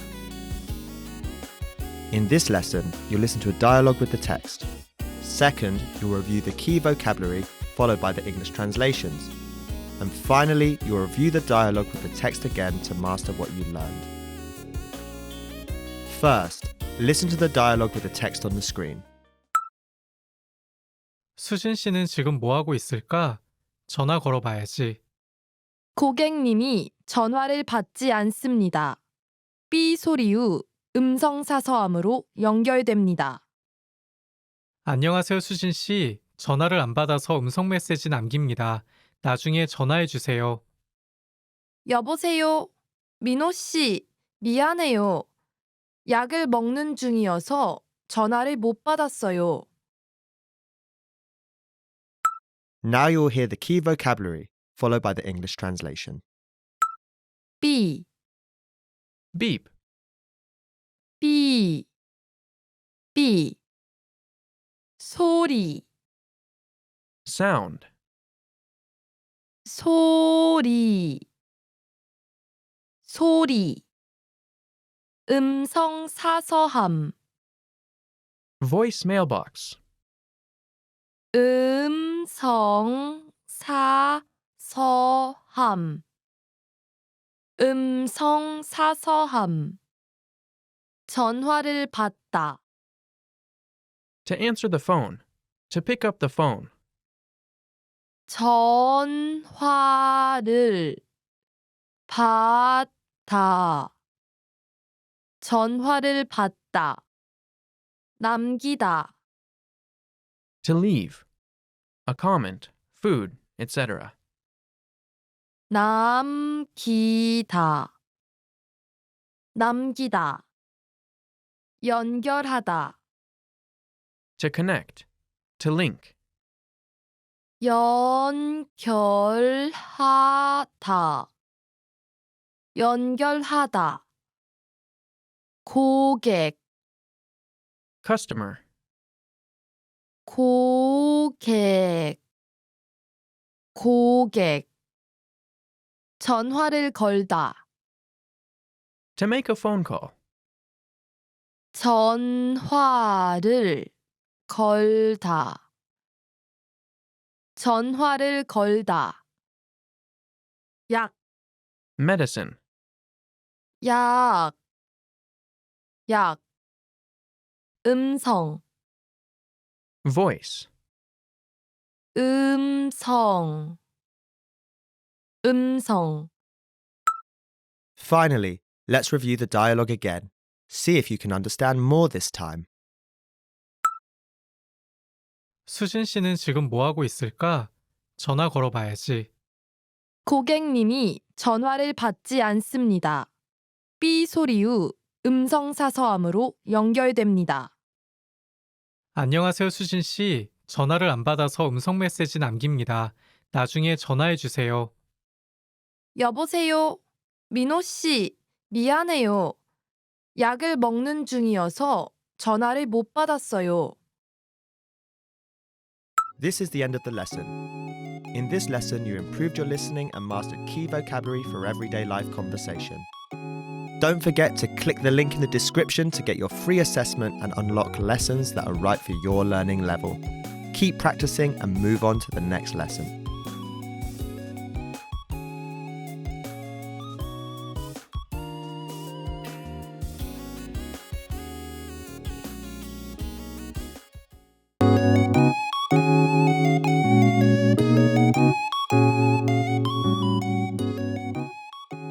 In this lesson, you'll listen to a dialogue with the text. Second, you'll review the key vocabulary followed by the English translations. And finally, you'll review the dialogue with the text again to master what you learned. First, listen to the dialogue with the text on the screen. 수진 씨는 지금 뭐 하고 있을까? 전화 걸어봐야지. 고객님이 전화를 받지 않습니다. 삐 소리 후 음성사서함으로 연결됩니다. 안녕하세요, 수진 씨. 전화를 안 받아서 음성 메시지 남깁니다. 나중에 전화해 주세요. 여보세요. 민호 씨, 미안해요. 약을 먹는 중이어서 전화를 못 받았어요. Now you'll hear the key vocabulary, followed by the English translation. 삐, Beep. 삐, 삐. 소리, Sound. 소리, 소리. 음성사서함, Voice mailbox. 음성사서함, 음성사서함. 전화를 받다, To answer the phone. To pick up the phone. 전화를 받다, 전화를 받다. 남기다, To leave. A comment, food, etc. 남기다, 남기다. 연결하다, To connect. To link. 연결하다, 연결하다. 고객, Customer. 고객, 고객. 전화를 걸다, To make a phone call. 전화를 걸다, 전화를 걸다. 약, Medicine. 약, 약. 음성, Voice. 음성, 음성. Finally, let's review the dialogue again. See if you can understand more this time. 수진 씨는 지금 뭐 하고 있을까? 전화 걸어봐야지. 고객님이 전화를 받지 않습니다. 삐 소리 후 음성사서함으로 연결됩니다. 안녕하세요, 수진 씨. 전화를 안 받아서 음성 메시지 남깁니다. 나중에 전화해 주세요. 여보세요. 민호 씨, 미안해요. 약을 먹는 중이어서 전화를 못 받았어요. This is the end of the lesson. In this lesson, you improved your listening and mastered key vocabulary for everyday life conversation. Don't forget to click the link in the description to get your free assessment and unlock lessons that are right for your learning level. Keep practicing and move on to the next lesson.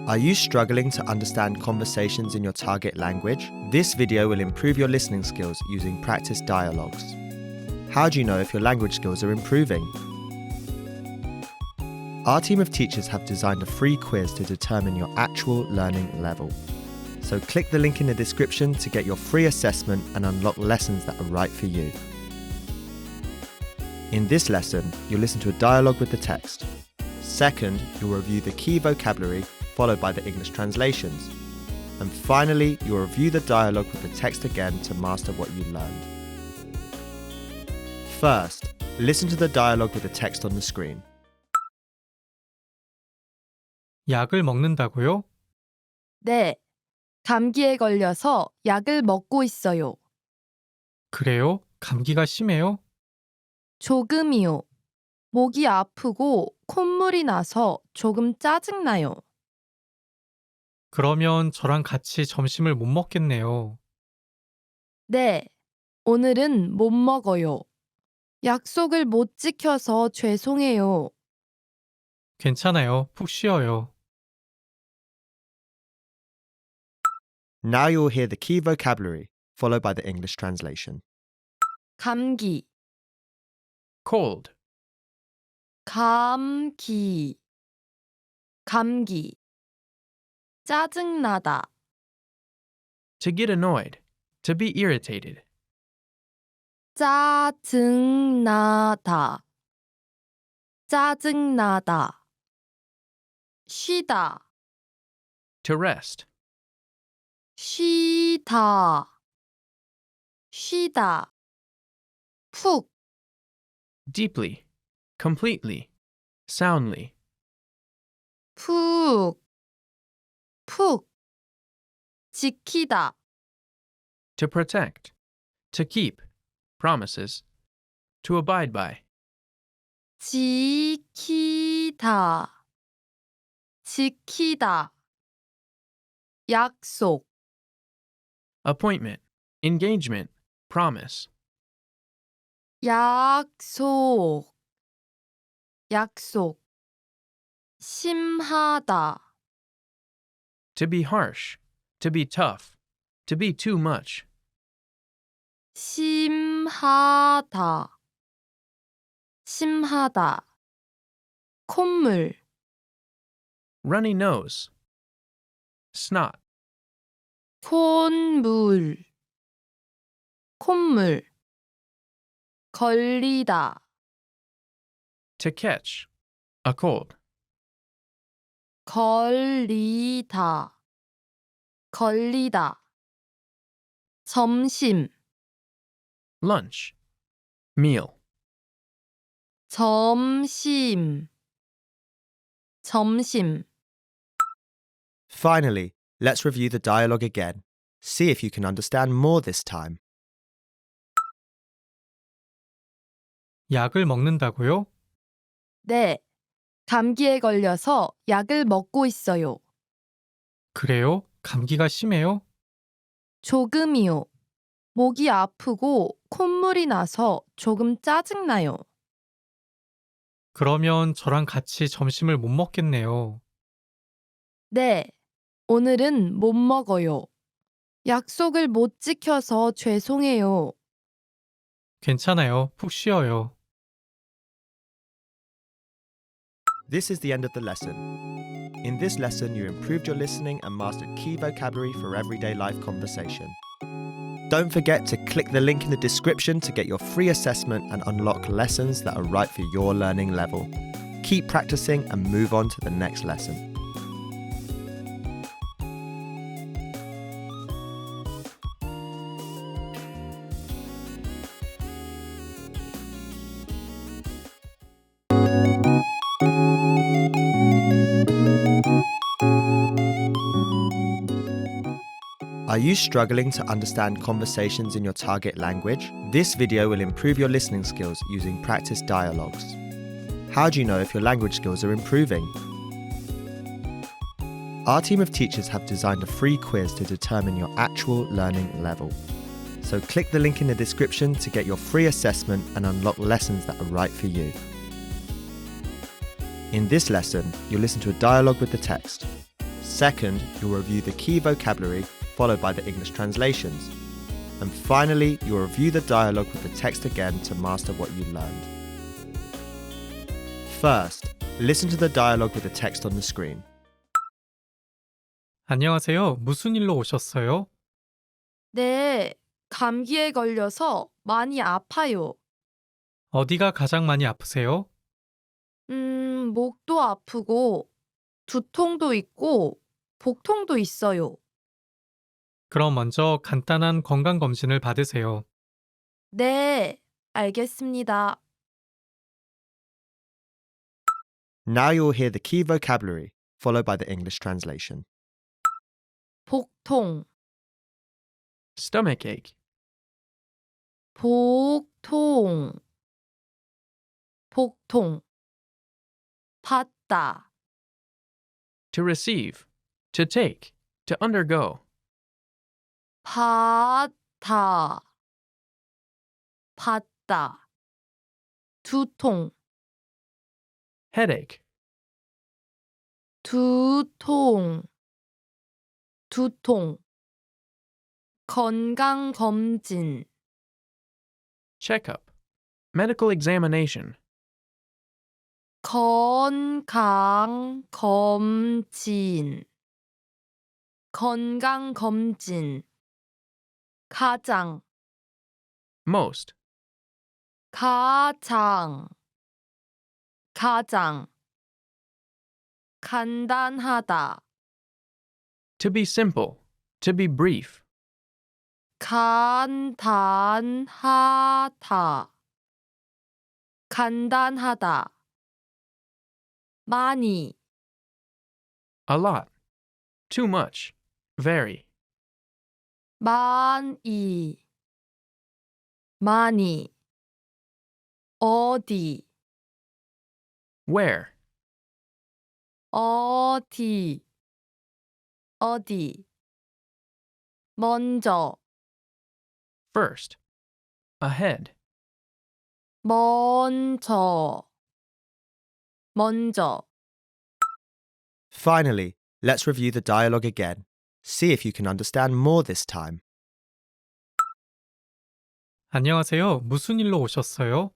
Are you struggling to understand conversations in your target language? This video will improve your listening skills using practice dialogues. How do you know if your language skills are improving? Our team of teachers have designed a free quiz to determine your actual learning level. So click the link in the description to get your free assessment and unlock lessons that are right for you. In this lesson, you'll listen to a dialogue with the text. Second, you'll review the key vocabulary, followed by the English translations. And finally, you'll review the dialogue with the text again to master what you learned. First, listen to the dialogue with the text on the screen. 약을 먹는다고요? 네. 감기에 걸려서 약을 먹고 있어요. 그래요? 감기가 심해요? 조금이요. 목이 아프고 콧물이 나서 조금 짜증나요. 그러면 저랑 같이 점심을 못 먹겠네요. 네. 오늘은 못 먹어요. 약속을 못 지켜서 죄송해요. 괜찮아요. 푹 쉬어요. Now you'll hear the key vocabulary, followed by the English translation. 감기, Cold. 감기, 감기. 짜증나다, To get annoyed. To be irritated. 짜증나다, 짜증나다. 쉬다, To rest. 쉬다, 쉬다. 푹, Deeply. Completely. Soundly. 푹, 푹. 지키다, To protect. To keep. Promises. To abide by. 지키다, 지키다. 약속, Appointment. Engagement. Promise. 약속, 약속. 심하다, To be harsh. To be tough. To be too much. 심하다, 심하다. 콧물, Runny nose. Snot. 콧물, 콧물. 걸리다, To catch. A cold. 걸리다, 걸리다. 점심, Lunch. Meal. 점심, 점심. Finally, let's review the dialogue again. See if you can understand more this time. 약을 먹는다고요? 네. 감기에 걸려서 약을 먹고 있어요. 그래요? 감기가 심해요? 조금이요. 목이 아프고 콧물이 나서 조금 짜증나요. 그러면 저랑 같이 점심을 못 먹겠네요. 네. 오늘은 못 먹어요. 약속을 못 지켜서 죄송해요. 괜찮아요. 푹 쉬어요. This is the end of the lesson. In this lesson, you improved your listening and mastered key vocabulary for everyday life conversation. Don't forget to click the link in the description to get your free assessment and unlock lessons that are right for your learning level. Keep practicing and move on to the next lesson. Are you struggling to understand conversations in your target language? This video will improve your listening skills using practice dialogues. How do you know if your language skills are improving? Our team of teachers have designed a free quiz to determine your actual learning level. So click the link in the description to get your free assessment and unlock lessons that are right for you. In this lesson, you'll listen to a dialogue with the text. Second, you'll review the key vocabulary, followed by the English translations. And finally, you'll review the dialogue with the text again to master what you learned. First, listen to the dialogue with the text on the screen. 안녕하세요. 무슨 일로 오셨어요? 네, 감기에 걸려서 많이 아파요. 어디가 가장 많이 아프세요? 목도 아프고, 두통도 있고, 복통도 있어요. 그럼 먼저 간단한 건강검진을 받으세요. 네, 알겠습니다. Now you'll hear the key vocabulary, followed by the English translation. 복통, Stomachache. 복통, 복통. 받다, To receive. To take. To undergo. 받다, 받다. 두통, Headache. 두통, 두통. 건강검진, Checkup. Medical examination. 건강검진, 건강검진. 가장, Most. 가장, 가장. 간단하다, To be simple. To be brief. 간단하다, 간단하다. 많이, A lot. Too much. Very. 많이, 많이. 어디, Where. 어디, 어디. 먼저, First. Ahead. 먼저, 먼저. Finally, let's review the dialogue again. See if you can understand more this time. 안녕하세요. 무슨 일로 오셨어요?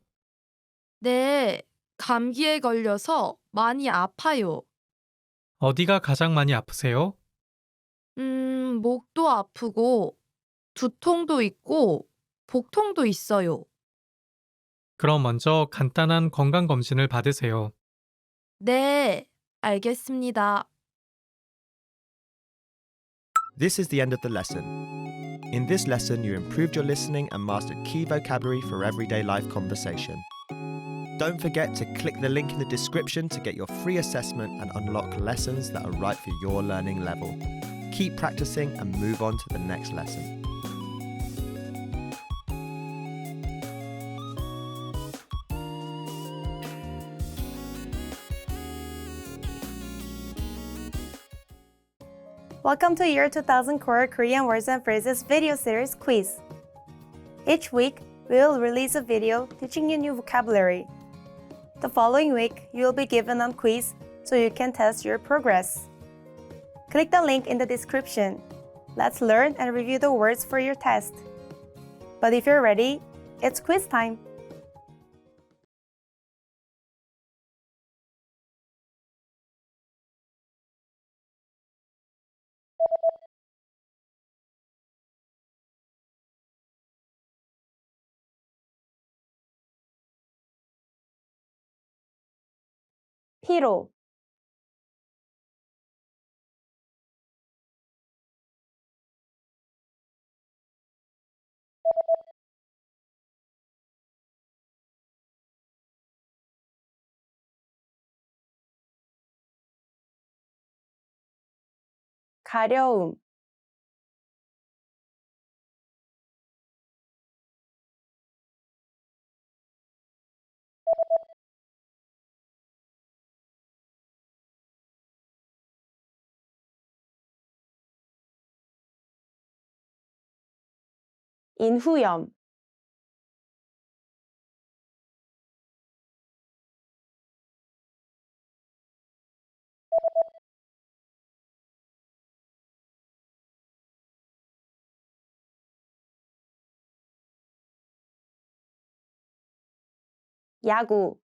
네, 감기에 걸려서 많이 아파요. 어디가 가장 많이 아프세요? 목도 아프고, 두통도 있고, 복통도 있어요. 그럼 먼저 간단한 건강검진을 받으세요. 네, 알겠습니다. This is the end of the lesson. In this lesson, you improved your listening and mastered key vocabulary for everyday life conversation. Don't forget to click the link in the description to get your free assessment and unlock lessons that are right for your learning level. Keep practicing and move on to the next lesson. Welcome to Year 2000 Core Korean Words and Phrases video series quiz. Each week, we will release a video teaching you new vocabulary. The following week, you will be given a quiz so you can test your progress. Click the link in the description. Let's learn and review the words for your test. But if you're ready, it's quiz time! 피로 가려움 인후염 야구,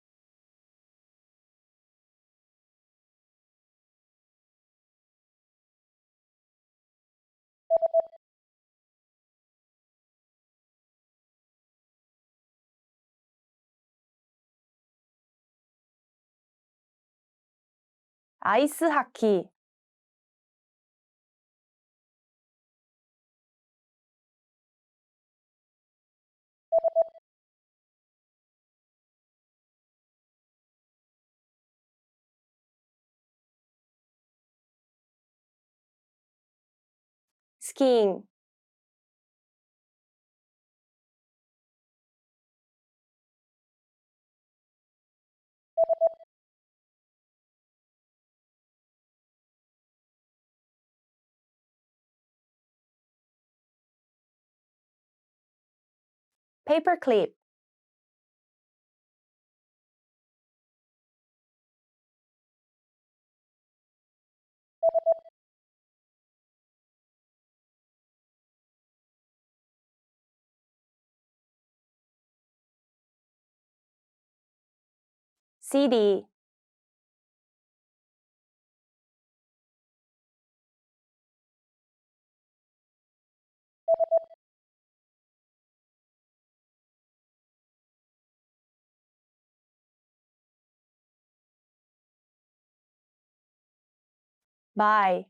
아이스 하키, 스키잉, 페이퍼클립, CD, buy,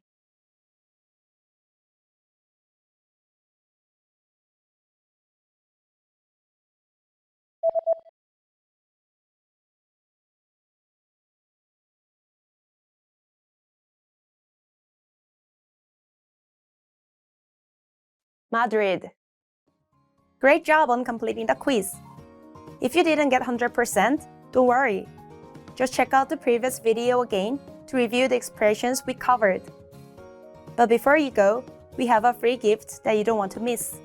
Madrid. Great job on completing the quiz. If you didn't get 100%, don't worry. Just check out the previous video again to review the expressions we covered. But before you go, we have a free gift that you don't want to miss.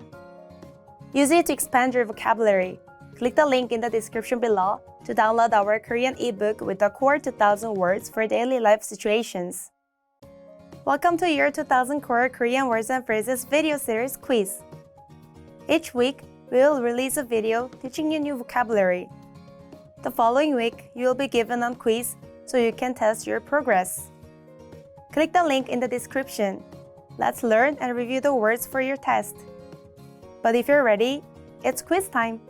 Use it to expand your vocabulary. Click the link in the description below to download our Korean ebook with the core 2000 words for daily life situations. Welcome to Year 2000 Core Korean Words and Phrases video series quiz. Each week, we will release a video teaching you new vocabulary. The following week, you will be given a quiz so you can test your progress. Click the link in the description. Let's learn and review the words for your test. But if you're ready, it's quiz time!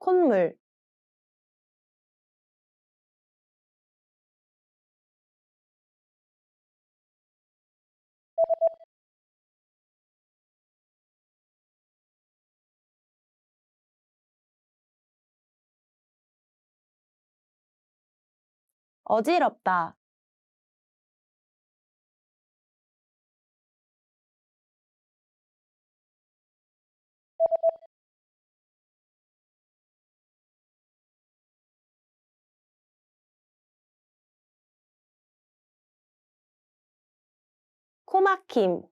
콧물, 어지럽다, 코막힘,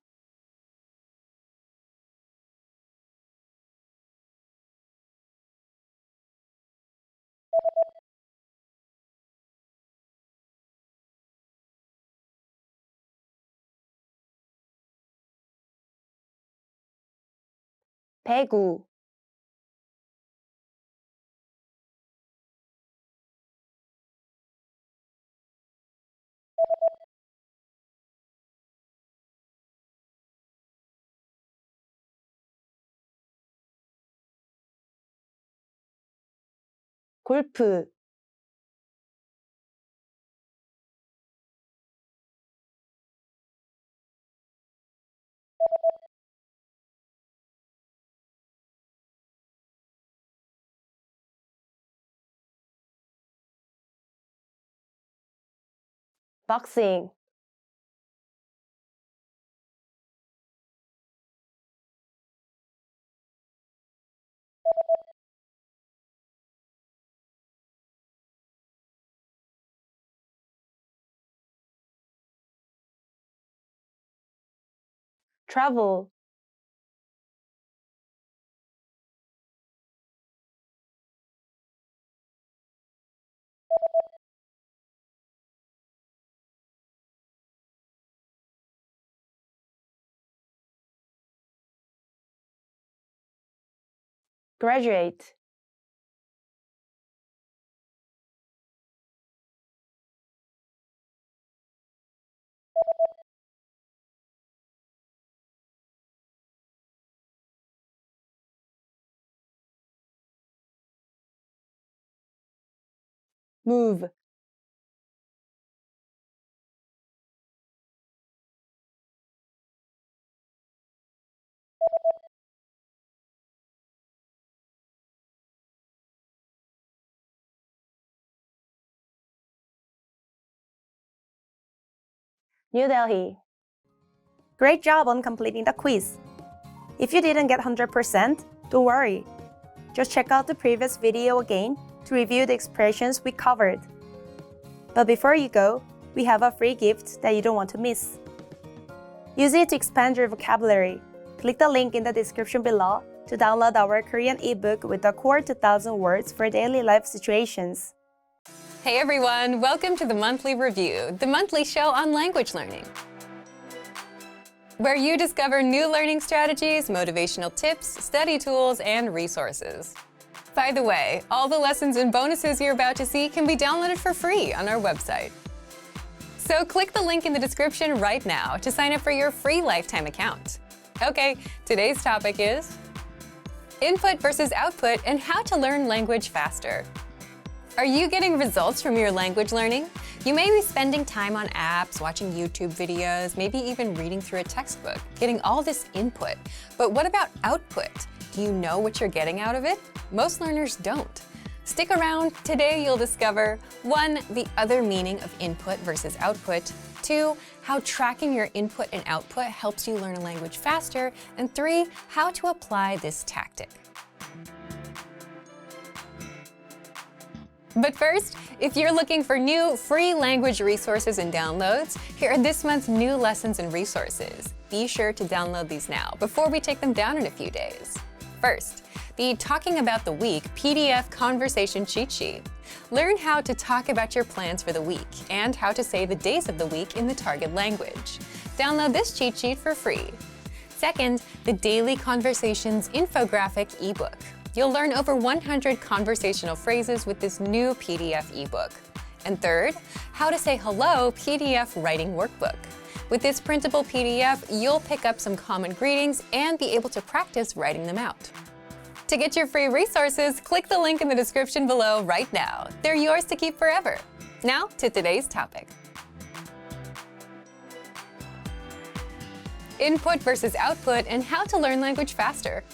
배구, 골프, 박싱, travel, graduate, move, New Delhi. Great job on completing the quiz. If you didn't get 100%, don't worry. Just check out the previous video again to review the expressions we covered. But before you go, we have a free gift that you don't want to miss. Use it to expand your vocabulary. Click the link in the description below to download our Korean ebook with the core 2000 words for daily life situations. Hey everyone, welcome to the Monthly Review, the monthly show on language learning, where you discover new learning strategies, motivational tips, study tools, and resources. By the way, all the lessons and bonuses you're about to see can be downloaded for free on our website. So click the link in the description right now to sign up for your free lifetime account. Okay, today's topic is input versus output and how to learn language faster. Are you getting results from your language learning? You may be spending time on apps, watching YouTube videos, maybe even reading through a textbook, getting all this input. But what about output? Do you know what you're getting out of it? Most learners don't. Stick around. Today you'll discover 1. The other meaning of input versus output, 2. How tracking your input and output helps you learn a language faster, and 3. How to apply this tactic. But first, if you're looking for new free language resources and downloads, here are this month's new lessons and resources. Be sure to download these now before we take them down in a few days. First, the Talking About the Week PDF Conversation Cheat Sheet. Learn how to talk about your plans for the week and how to say the days of the week in the target language. Download this cheat sheet for free. Second, the Daily Conversations Infographic ebook. You'll learn over 100 conversational phrases with this new PDF ebook. And third, How to Say Hello PDF Writing Workbook. With this printable PDF, you'll pick up some common greetings and be able to practice writing them out. To get your free resources, click the link in the description below right now. They're yours to keep forever. Now to today's topic. Input versus output and how to learn language faster.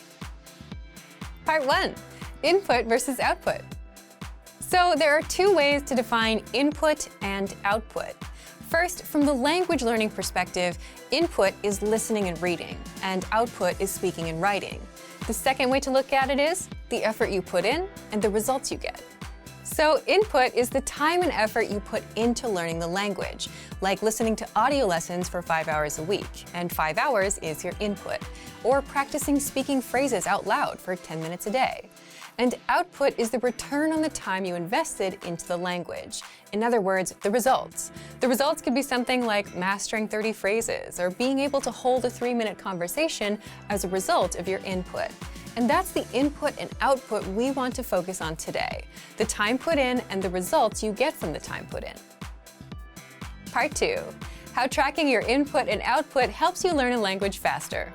Part 1. Input versus output. So there are 2 ways to define input and output. First, from the language learning perspective, input is listening and reading, and output is speaking and writing. The second way to look at it is the effort you put in and the results you get. So input is the time and effort you put into learning the language, like listening to audio lessons for 5 hours a week, and 5 hours is your input, or practicing speaking phrases out loud for 10 minutes a day. And output is the return on the time you invested into the language. In other words, the results. The results could be something like mastering 30 phrases or being able to hold a 3-minute conversation as a result of your input. And that's the input and output we want to focus on today, the time put in and the results you get from the time put in. Part 2. How tracking your input and output helps you learn a language faster.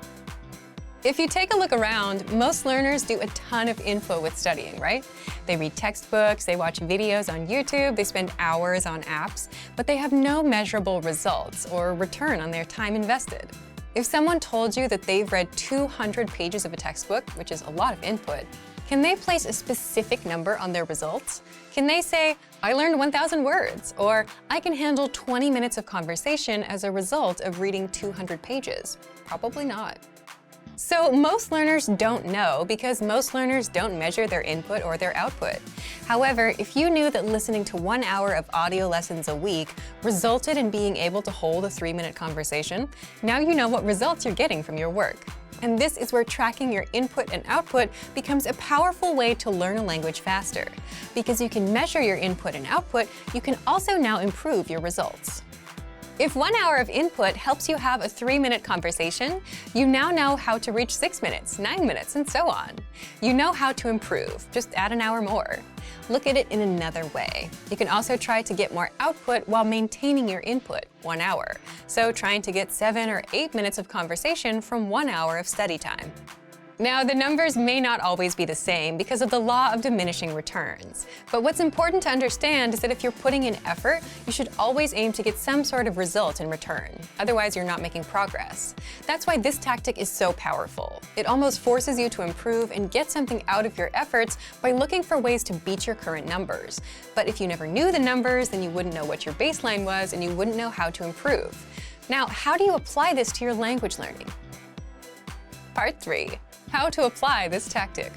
If you take a look around, most learners do a ton of info with studying, right? They read textbooks, they watch videos on YouTube, they spend hours on apps, but they have no measurable results or return on their time invested. If someone told you that they've read 200 pages of a textbook, which is a lot of input, can they place a specific number on their results? Can they say, I learned 1,000 words, or I can handle 20 minutes of conversation as a result of reading 200 pages? Probably not. So most learners don't know because most learners don't measure their input or their output. However, if you knew that listening to 1 hour of audio lessons a week resulted in being able to hold a 3-minute conversation, now you know what results you're getting from your work. And this is where tracking your input and output becomes a powerful way to learn a language faster. Because you can measure your input and output, you can also now improve your results. If 1 hour of input helps you have a 3-minute conversation, you now know how to reach 6 minutes, 9 minutes, and so on. You know how to improve. Just add an hour more. Look at it in another way. You can also try to get more output while maintaining your input, 1 hour. So trying to get 7 or 8 minutes of conversation from 1 hour of study time. Now, the numbers may not always be the same because of the law of diminishing returns. But what's important to understand is that if you're putting in effort, you should always aim to get some sort of result in return. Otherwise, you're not making progress. That's why this tactic is so powerful. It almost forces you to improve and get something out of your efforts by looking for ways to beat your current numbers. But if you never knew the numbers, then you wouldn't know what your baseline was and you wouldn't know how to improve. Now, how do you apply this to your language learning? Part 3. How to apply this tactic.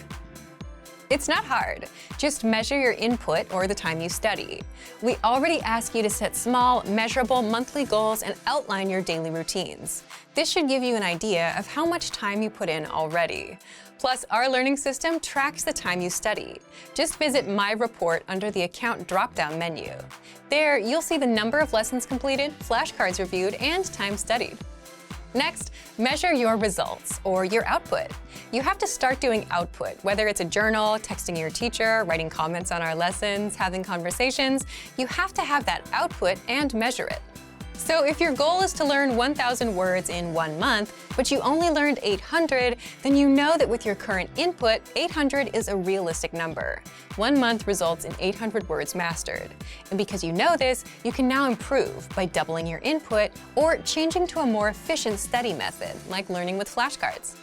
It's not hard. Just measure your input or the time you study. We already ask you to set small, measurable monthly goals and outline your daily routines. This should give you an idea of how much time you put in already. Plus, our learning system tracks the time you study. Just visit My Report under the Account drop-down menu. There, you'll see the number of lessons completed, flashcards reviewed, and time studied. Next, measure your results, or your output. You have to start doing output, whether it's a journal, texting your teacher, writing comments on our lessons, having conversations. You have to have that output and measure it. So if your goal is to learn 1,000 words in 1 month, but you only learned 800, then you know that with your current input, 800 is a realistic number. 1 month results in 800 words mastered. And because you know this, you can now improve by doubling your input or changing to a more efficient study method, like learning with flashcards.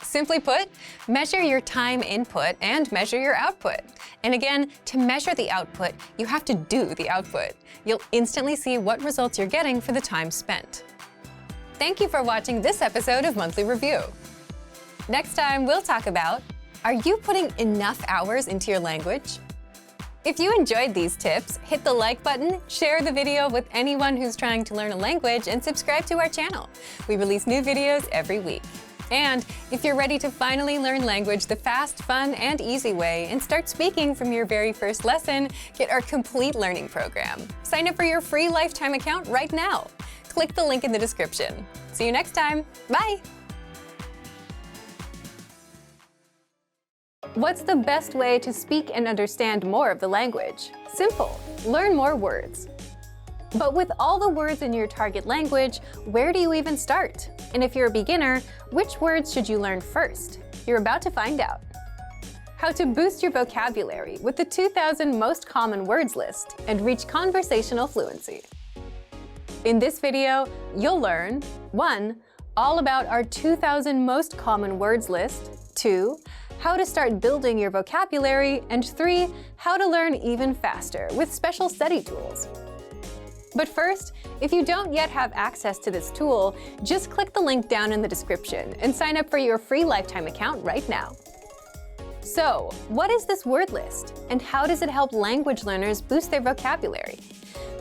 Simply put, measure your time input and measure your output. And again, to measure the output, you have to do the output. You'll instantly see what results you're getting for the time spent. Thank you for watching this episode of Monthly Review. Next time, we'll talk about, are you putting enough hours into your language? If you enjoyed these tips, hit the like button, share the video with anyone who's trying to learn a language, and subscribe to our channel. We release new videos every week. And if you're ready to finally learn language the fast, fun, and easy way and start speaking from your very first lesson, get our complete learning program. Sign up for your free lifetime account right now. Click the link in the description. See you next time. Bye! What's the best way to speak and understand more of the language? Simple. Learn more words. But with all the words in your target language, where do you even start? And if you're a beginner, which words should you learn first? You're about to find out. How to boost your vocabulary with the 2,000 most common words list and reach conversational fluency. In this video, you'll learn 1. All about our 2,000 most common words list, 2. How to start building your vocabulary, and 3. How to learn even faster with special study tools. But first, if you don't yet have access to this tool, just click the link down in the description and sign up for your free lifetime account right now. So, what is this word list, and how does it help language learners boost their vocabulary?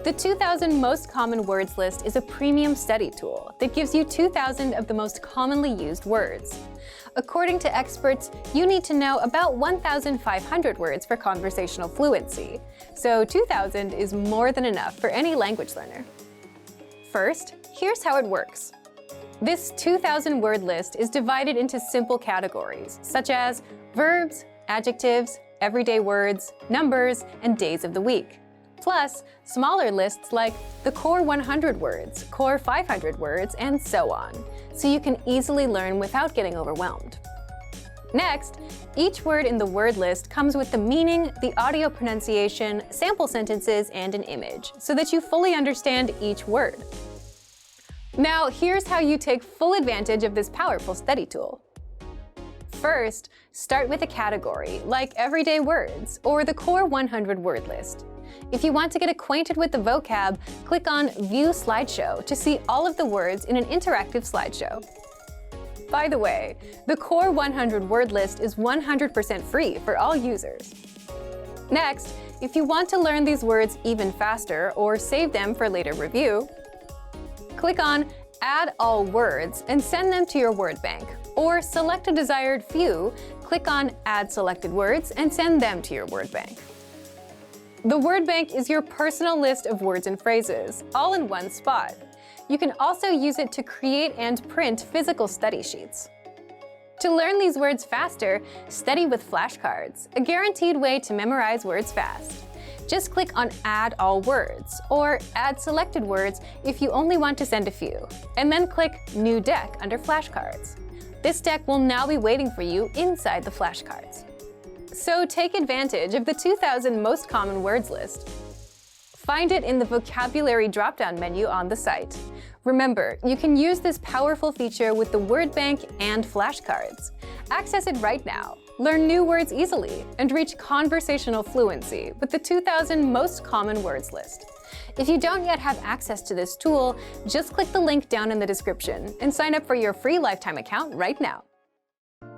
The 2,000 most common words list is a premium study tool that gives you 2,000 of the most commonly used words. According to experts, you need to know about 1,500 words for conversational fluency, so 2,000 is more than enough for any language learner. First, here's how it works. This 2,000 word list is divided into simple categories, such as verbs, adjectives, everyday words, numbers, and days of the week. Plus, smaller lists like the core 100 words, core 500 words, and so on, so you can easily learn without getting overwhelmed. Next, each word in the word list comes with the meaning, the audio pronunciation, sample sentences, and an image, so that you fully understand each word. Now, here's how you take full advantage of this powerful study tool. First, start with a category, like everyday words, or the core 100 word list. If you want to get acquainted with the vocab, click on View Slideshow to see all of the words in an interactive slideshow. By the way, the core 100 word list is 100% free for all users. Next, if you want to learn these words even faster or save them for later review, click on Add All Words and send them to your word bank, or select a desired few, click on Add Selected Words and send them to your word bank. The word bank is your personal list of words and phrases, all in one spot. You can also use it to create and print physical study sheets. To learn these words faster, study with flashcards, a guaranteed way to memorize words fast. Just click on Add All Words or Add Selected Words if you only want to send a few, and then click New Deck under Flashcards. This deck will now be waiting for you inside the flashcards. So take advantage of the 2,000 most common words list. Find it in the vocabulary drop-down menu on the site. Remember, you can use this powerful feature with the word bank and flashcards. Access it right now, learn new words easily, and reach conversational fluency with the 2,000 most common words list. If you don't yet have access to this tool, just click the link down in the description and sign up for your free lifetime account right now.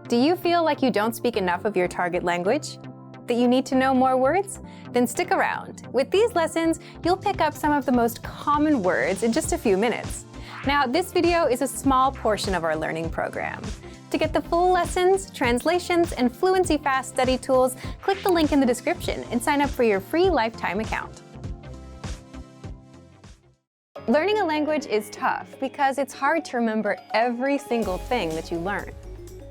Do you feel like you don't speak enough of your target language? That you need to know more words? Then stick around. With these lessons, you'll pick up some of the most common words in just a few minutes. Now, this video is a small portion of our learning program. To get the full lessons, translations, and Fluency Fast study tools, click the link in the description and sign up for your free lifetime account. Learning a language is tough because it's hard to remember every single thing that you learn.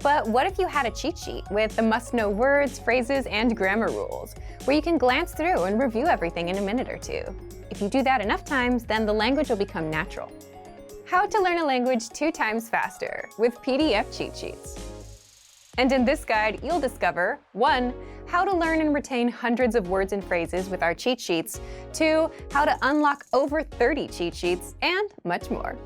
But what if you had a cheat sheet with the must-know words, phrases, and grammar rules, where you can glance through and review everything in a minute or two? If you do that enough times, then the language will become natural. How to learn a language 2 times faster with PDF cheat sheets. And in this guide, you'll discover 1. How to learn and retain hundreds of words and phrases with our cheat sheets, 2. How to unlock over 30 cheat sheets, and much more.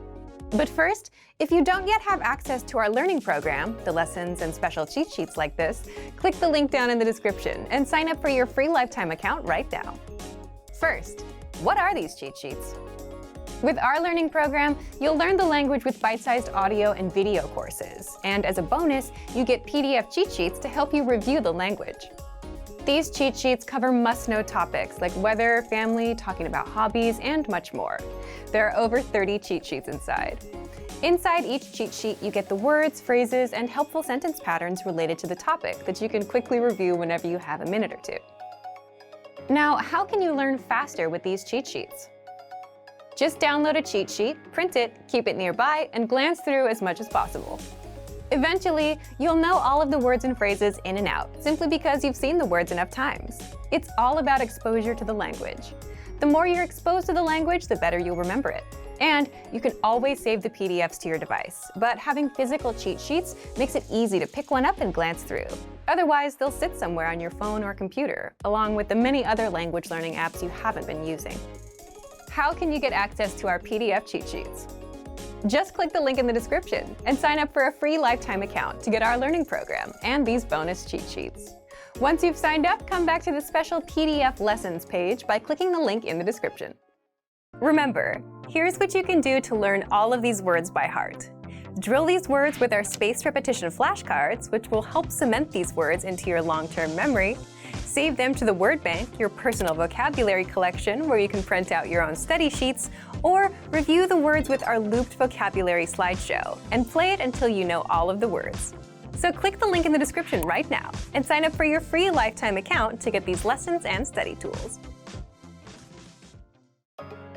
But first, if you don't yet have access to our learning program, the lessons and special cheat sheets like this, click the link down in the description and sign up for your free lifetime account right now. First, what are these cheat sheets? With our learning program, you'll learn the language with bite-sized audio and video courses, and as a bonus, you get PDF cheat sheets to help you review the language. These cheat sheets cover must-know topics like weather, family, talking about hobbies, and much more. There are over 30 cheat sheets inside. Inside each cheat sheet, you get the words, phrases, and helpful sentence patterns related to the topic that you can quickly review whenever you have a minute or two. Now, how can you learn faster with these cheat sheets? Just download a cheat sheet, print it, keep it nearby, and glance through as much as possible. Eventually, you'll know all of the words and phrases in and out, simply because you've seen the words enough times. It's all about exposure to the language. The more you're exposed to the language, the better you'll remember it. And you can always save the PDFs to your device, but having physical cheat sheets makes it easy to pick one up and glance through. Otherwise, they'll sit somewhere on your phone or computer, along with the many other language learning apps you haven't been using. How can you get access to our PDF cheat sheets? Just click the link in the description and sign up for a free lifetime account to get our learning program and these bonus cheat sheets. Once you've signed up, come back to the special PDF lessons page by clicking the link in the description. Remember, here's what you can do to learn all of these words by heart. Drill these words with our spaced repetition flashcards, which will help cement these words into your long-term memory. Save them to the word bank, your personal vocabulary collection, where you can print out your own study sheets, or review the words with our looped vocabulary slideshow, and play it until you know all of the words. So click the link in the description right now and sign up for your free lifetime account to get these lessons and study tools.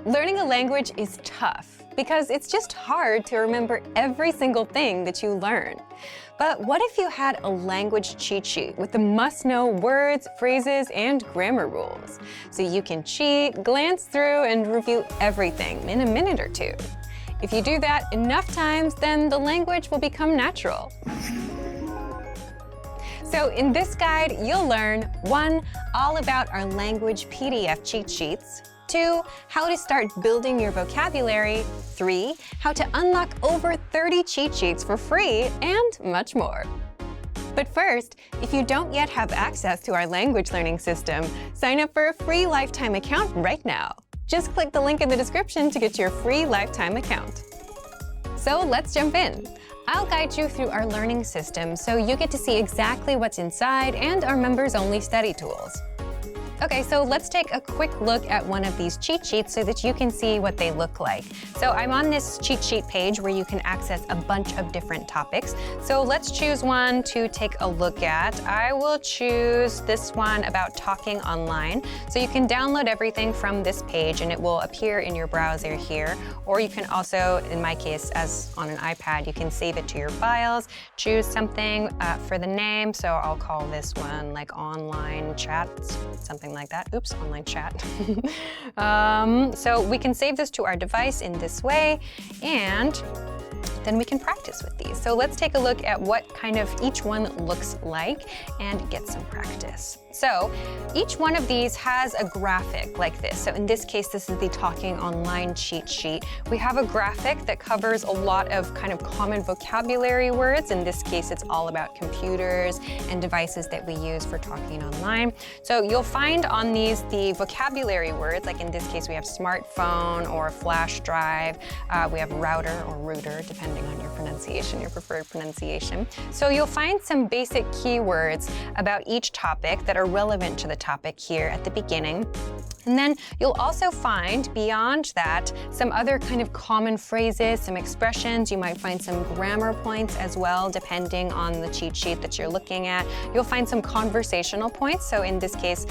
Learning a language is tough because it's just hard to remember every single thing that you learn. But what if you had a language cheat sheet with the must-know words, phrases, and grammar rules? So you can cheat, glance through, and review everything in a minute or two. If you do that enough times, then the language will become natural. So in this guide, you'll learn 1. All about our language PDF cheat sheets. 2. How to start building your vocabulary. 3. How to unlock over 30 cheat sheets for free, and much more. But first, if you don't yet have access to our language learning system, sign up for a free lifetime account right now. Just click the link in the description to get your free lifetime account. So let's jump in. I'll guide you through our learning system so you get to see exactly what's inside and our members-only study tools. Okay, so let's take a quick look at one of these cheat sheets so that you can see what they look like. So I'm on this cheat sheet page where you can access a bunch of different topics. So let's choose one to take a look at. I will choose this one about talking online. So you can download everything from this page and it will appear in your browser here. Or you can also, in my case, as on an iPad, you can save it to your files, choose something for the name. So I'll call this one like online chat, something like that. Oops, online chat. So we can save this to our device in this way, and then we can practice with these. So let's take a look at what kind of each one looks like and get some practice. So each one of these has a graphic like this. So in this case, this is the Talking Online cheat sheet. We have a graphic that covers a lot of kind of common vocabulary words. In this case, it's all about computers and devices that we use for talking online. So you'll find on these the vocabulary words, like in this case, we have smartphone or flash drive. We have router or router, depending on your pronunciation, your preferred pronunciation. So you'll find some basic keywords about each topic that are relevant to the topic here at the beginning. And then you'll also find beyond that some other kind of common phrases, some expressions. You might find some grammar points as well, depending on the cheat sheet that you're looking at. You'll find some conversational points. So in this case,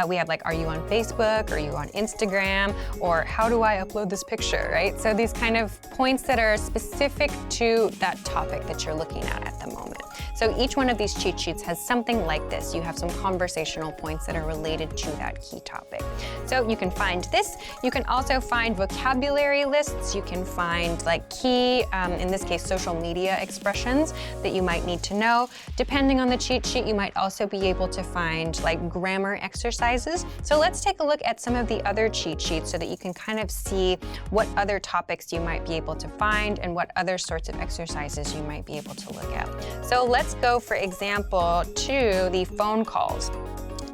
we have like, are you on Facebook? Are you on Instagram? Or how do I upload this picture, right? So these kind of points that are specific to that topic that you're looking at the moment. So each one of these cheat sheets has something like this. You have some conversational points that are related to that key topic. So you can find this. You can also find vocabulary lists. You can find like key, in this case, social media expressions that you might need to know. Depending on the cheat sheet, you might also be able to find like grammar exercises. So let's take a look at some of the other cheat sheets so that you can kind of see what other topics you might be able to find and what other sorts of exercises you might be able to look at. So let's go, for example, to the phone calls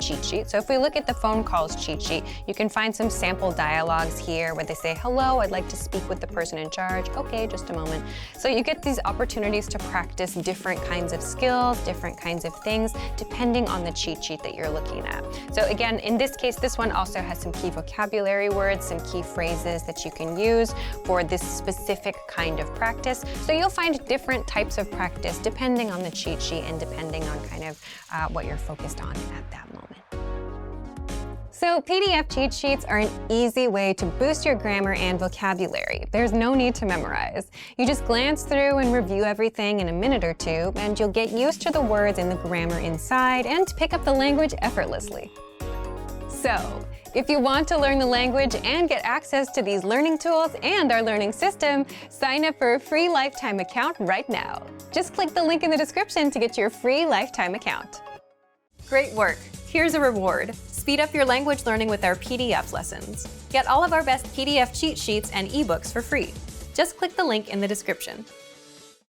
cheat sheet. So if we look at the phone calls cheat sheet, you can find some sample dialogues here where they say, hello, I'd like to speak with the person in charge. Okay, just a moment. So you get these opportunities to practice different kinds of skills, different kinds of things, depending on the cheat sheet that you're looking at. So again, in this case, this one also has some key vocabulary words, some key phrases that you can use for this specific kind of practice. So you'll find different types of practice depending on the cheat sheet and depending on kind of what you're focused on at that moment. So PDF cheat sheets are an easy way to boost your grammar and vocabulary. There's no need to memorize. You just glance through and review everything in a minute or two, and you'll get used to the words and the grammar inside and pick up the language effortlessly. So, if you want to learn the language and get access to these learning tools and our learning system, sign up for a free lifetime account right now. Just click the link in the description to get your free lifetime account. Great work! Here's a reward. Speed up your language learning with our PDF lessons. Get all of our best PDF cheat sheets and ebooks for free. Just click the link in the description.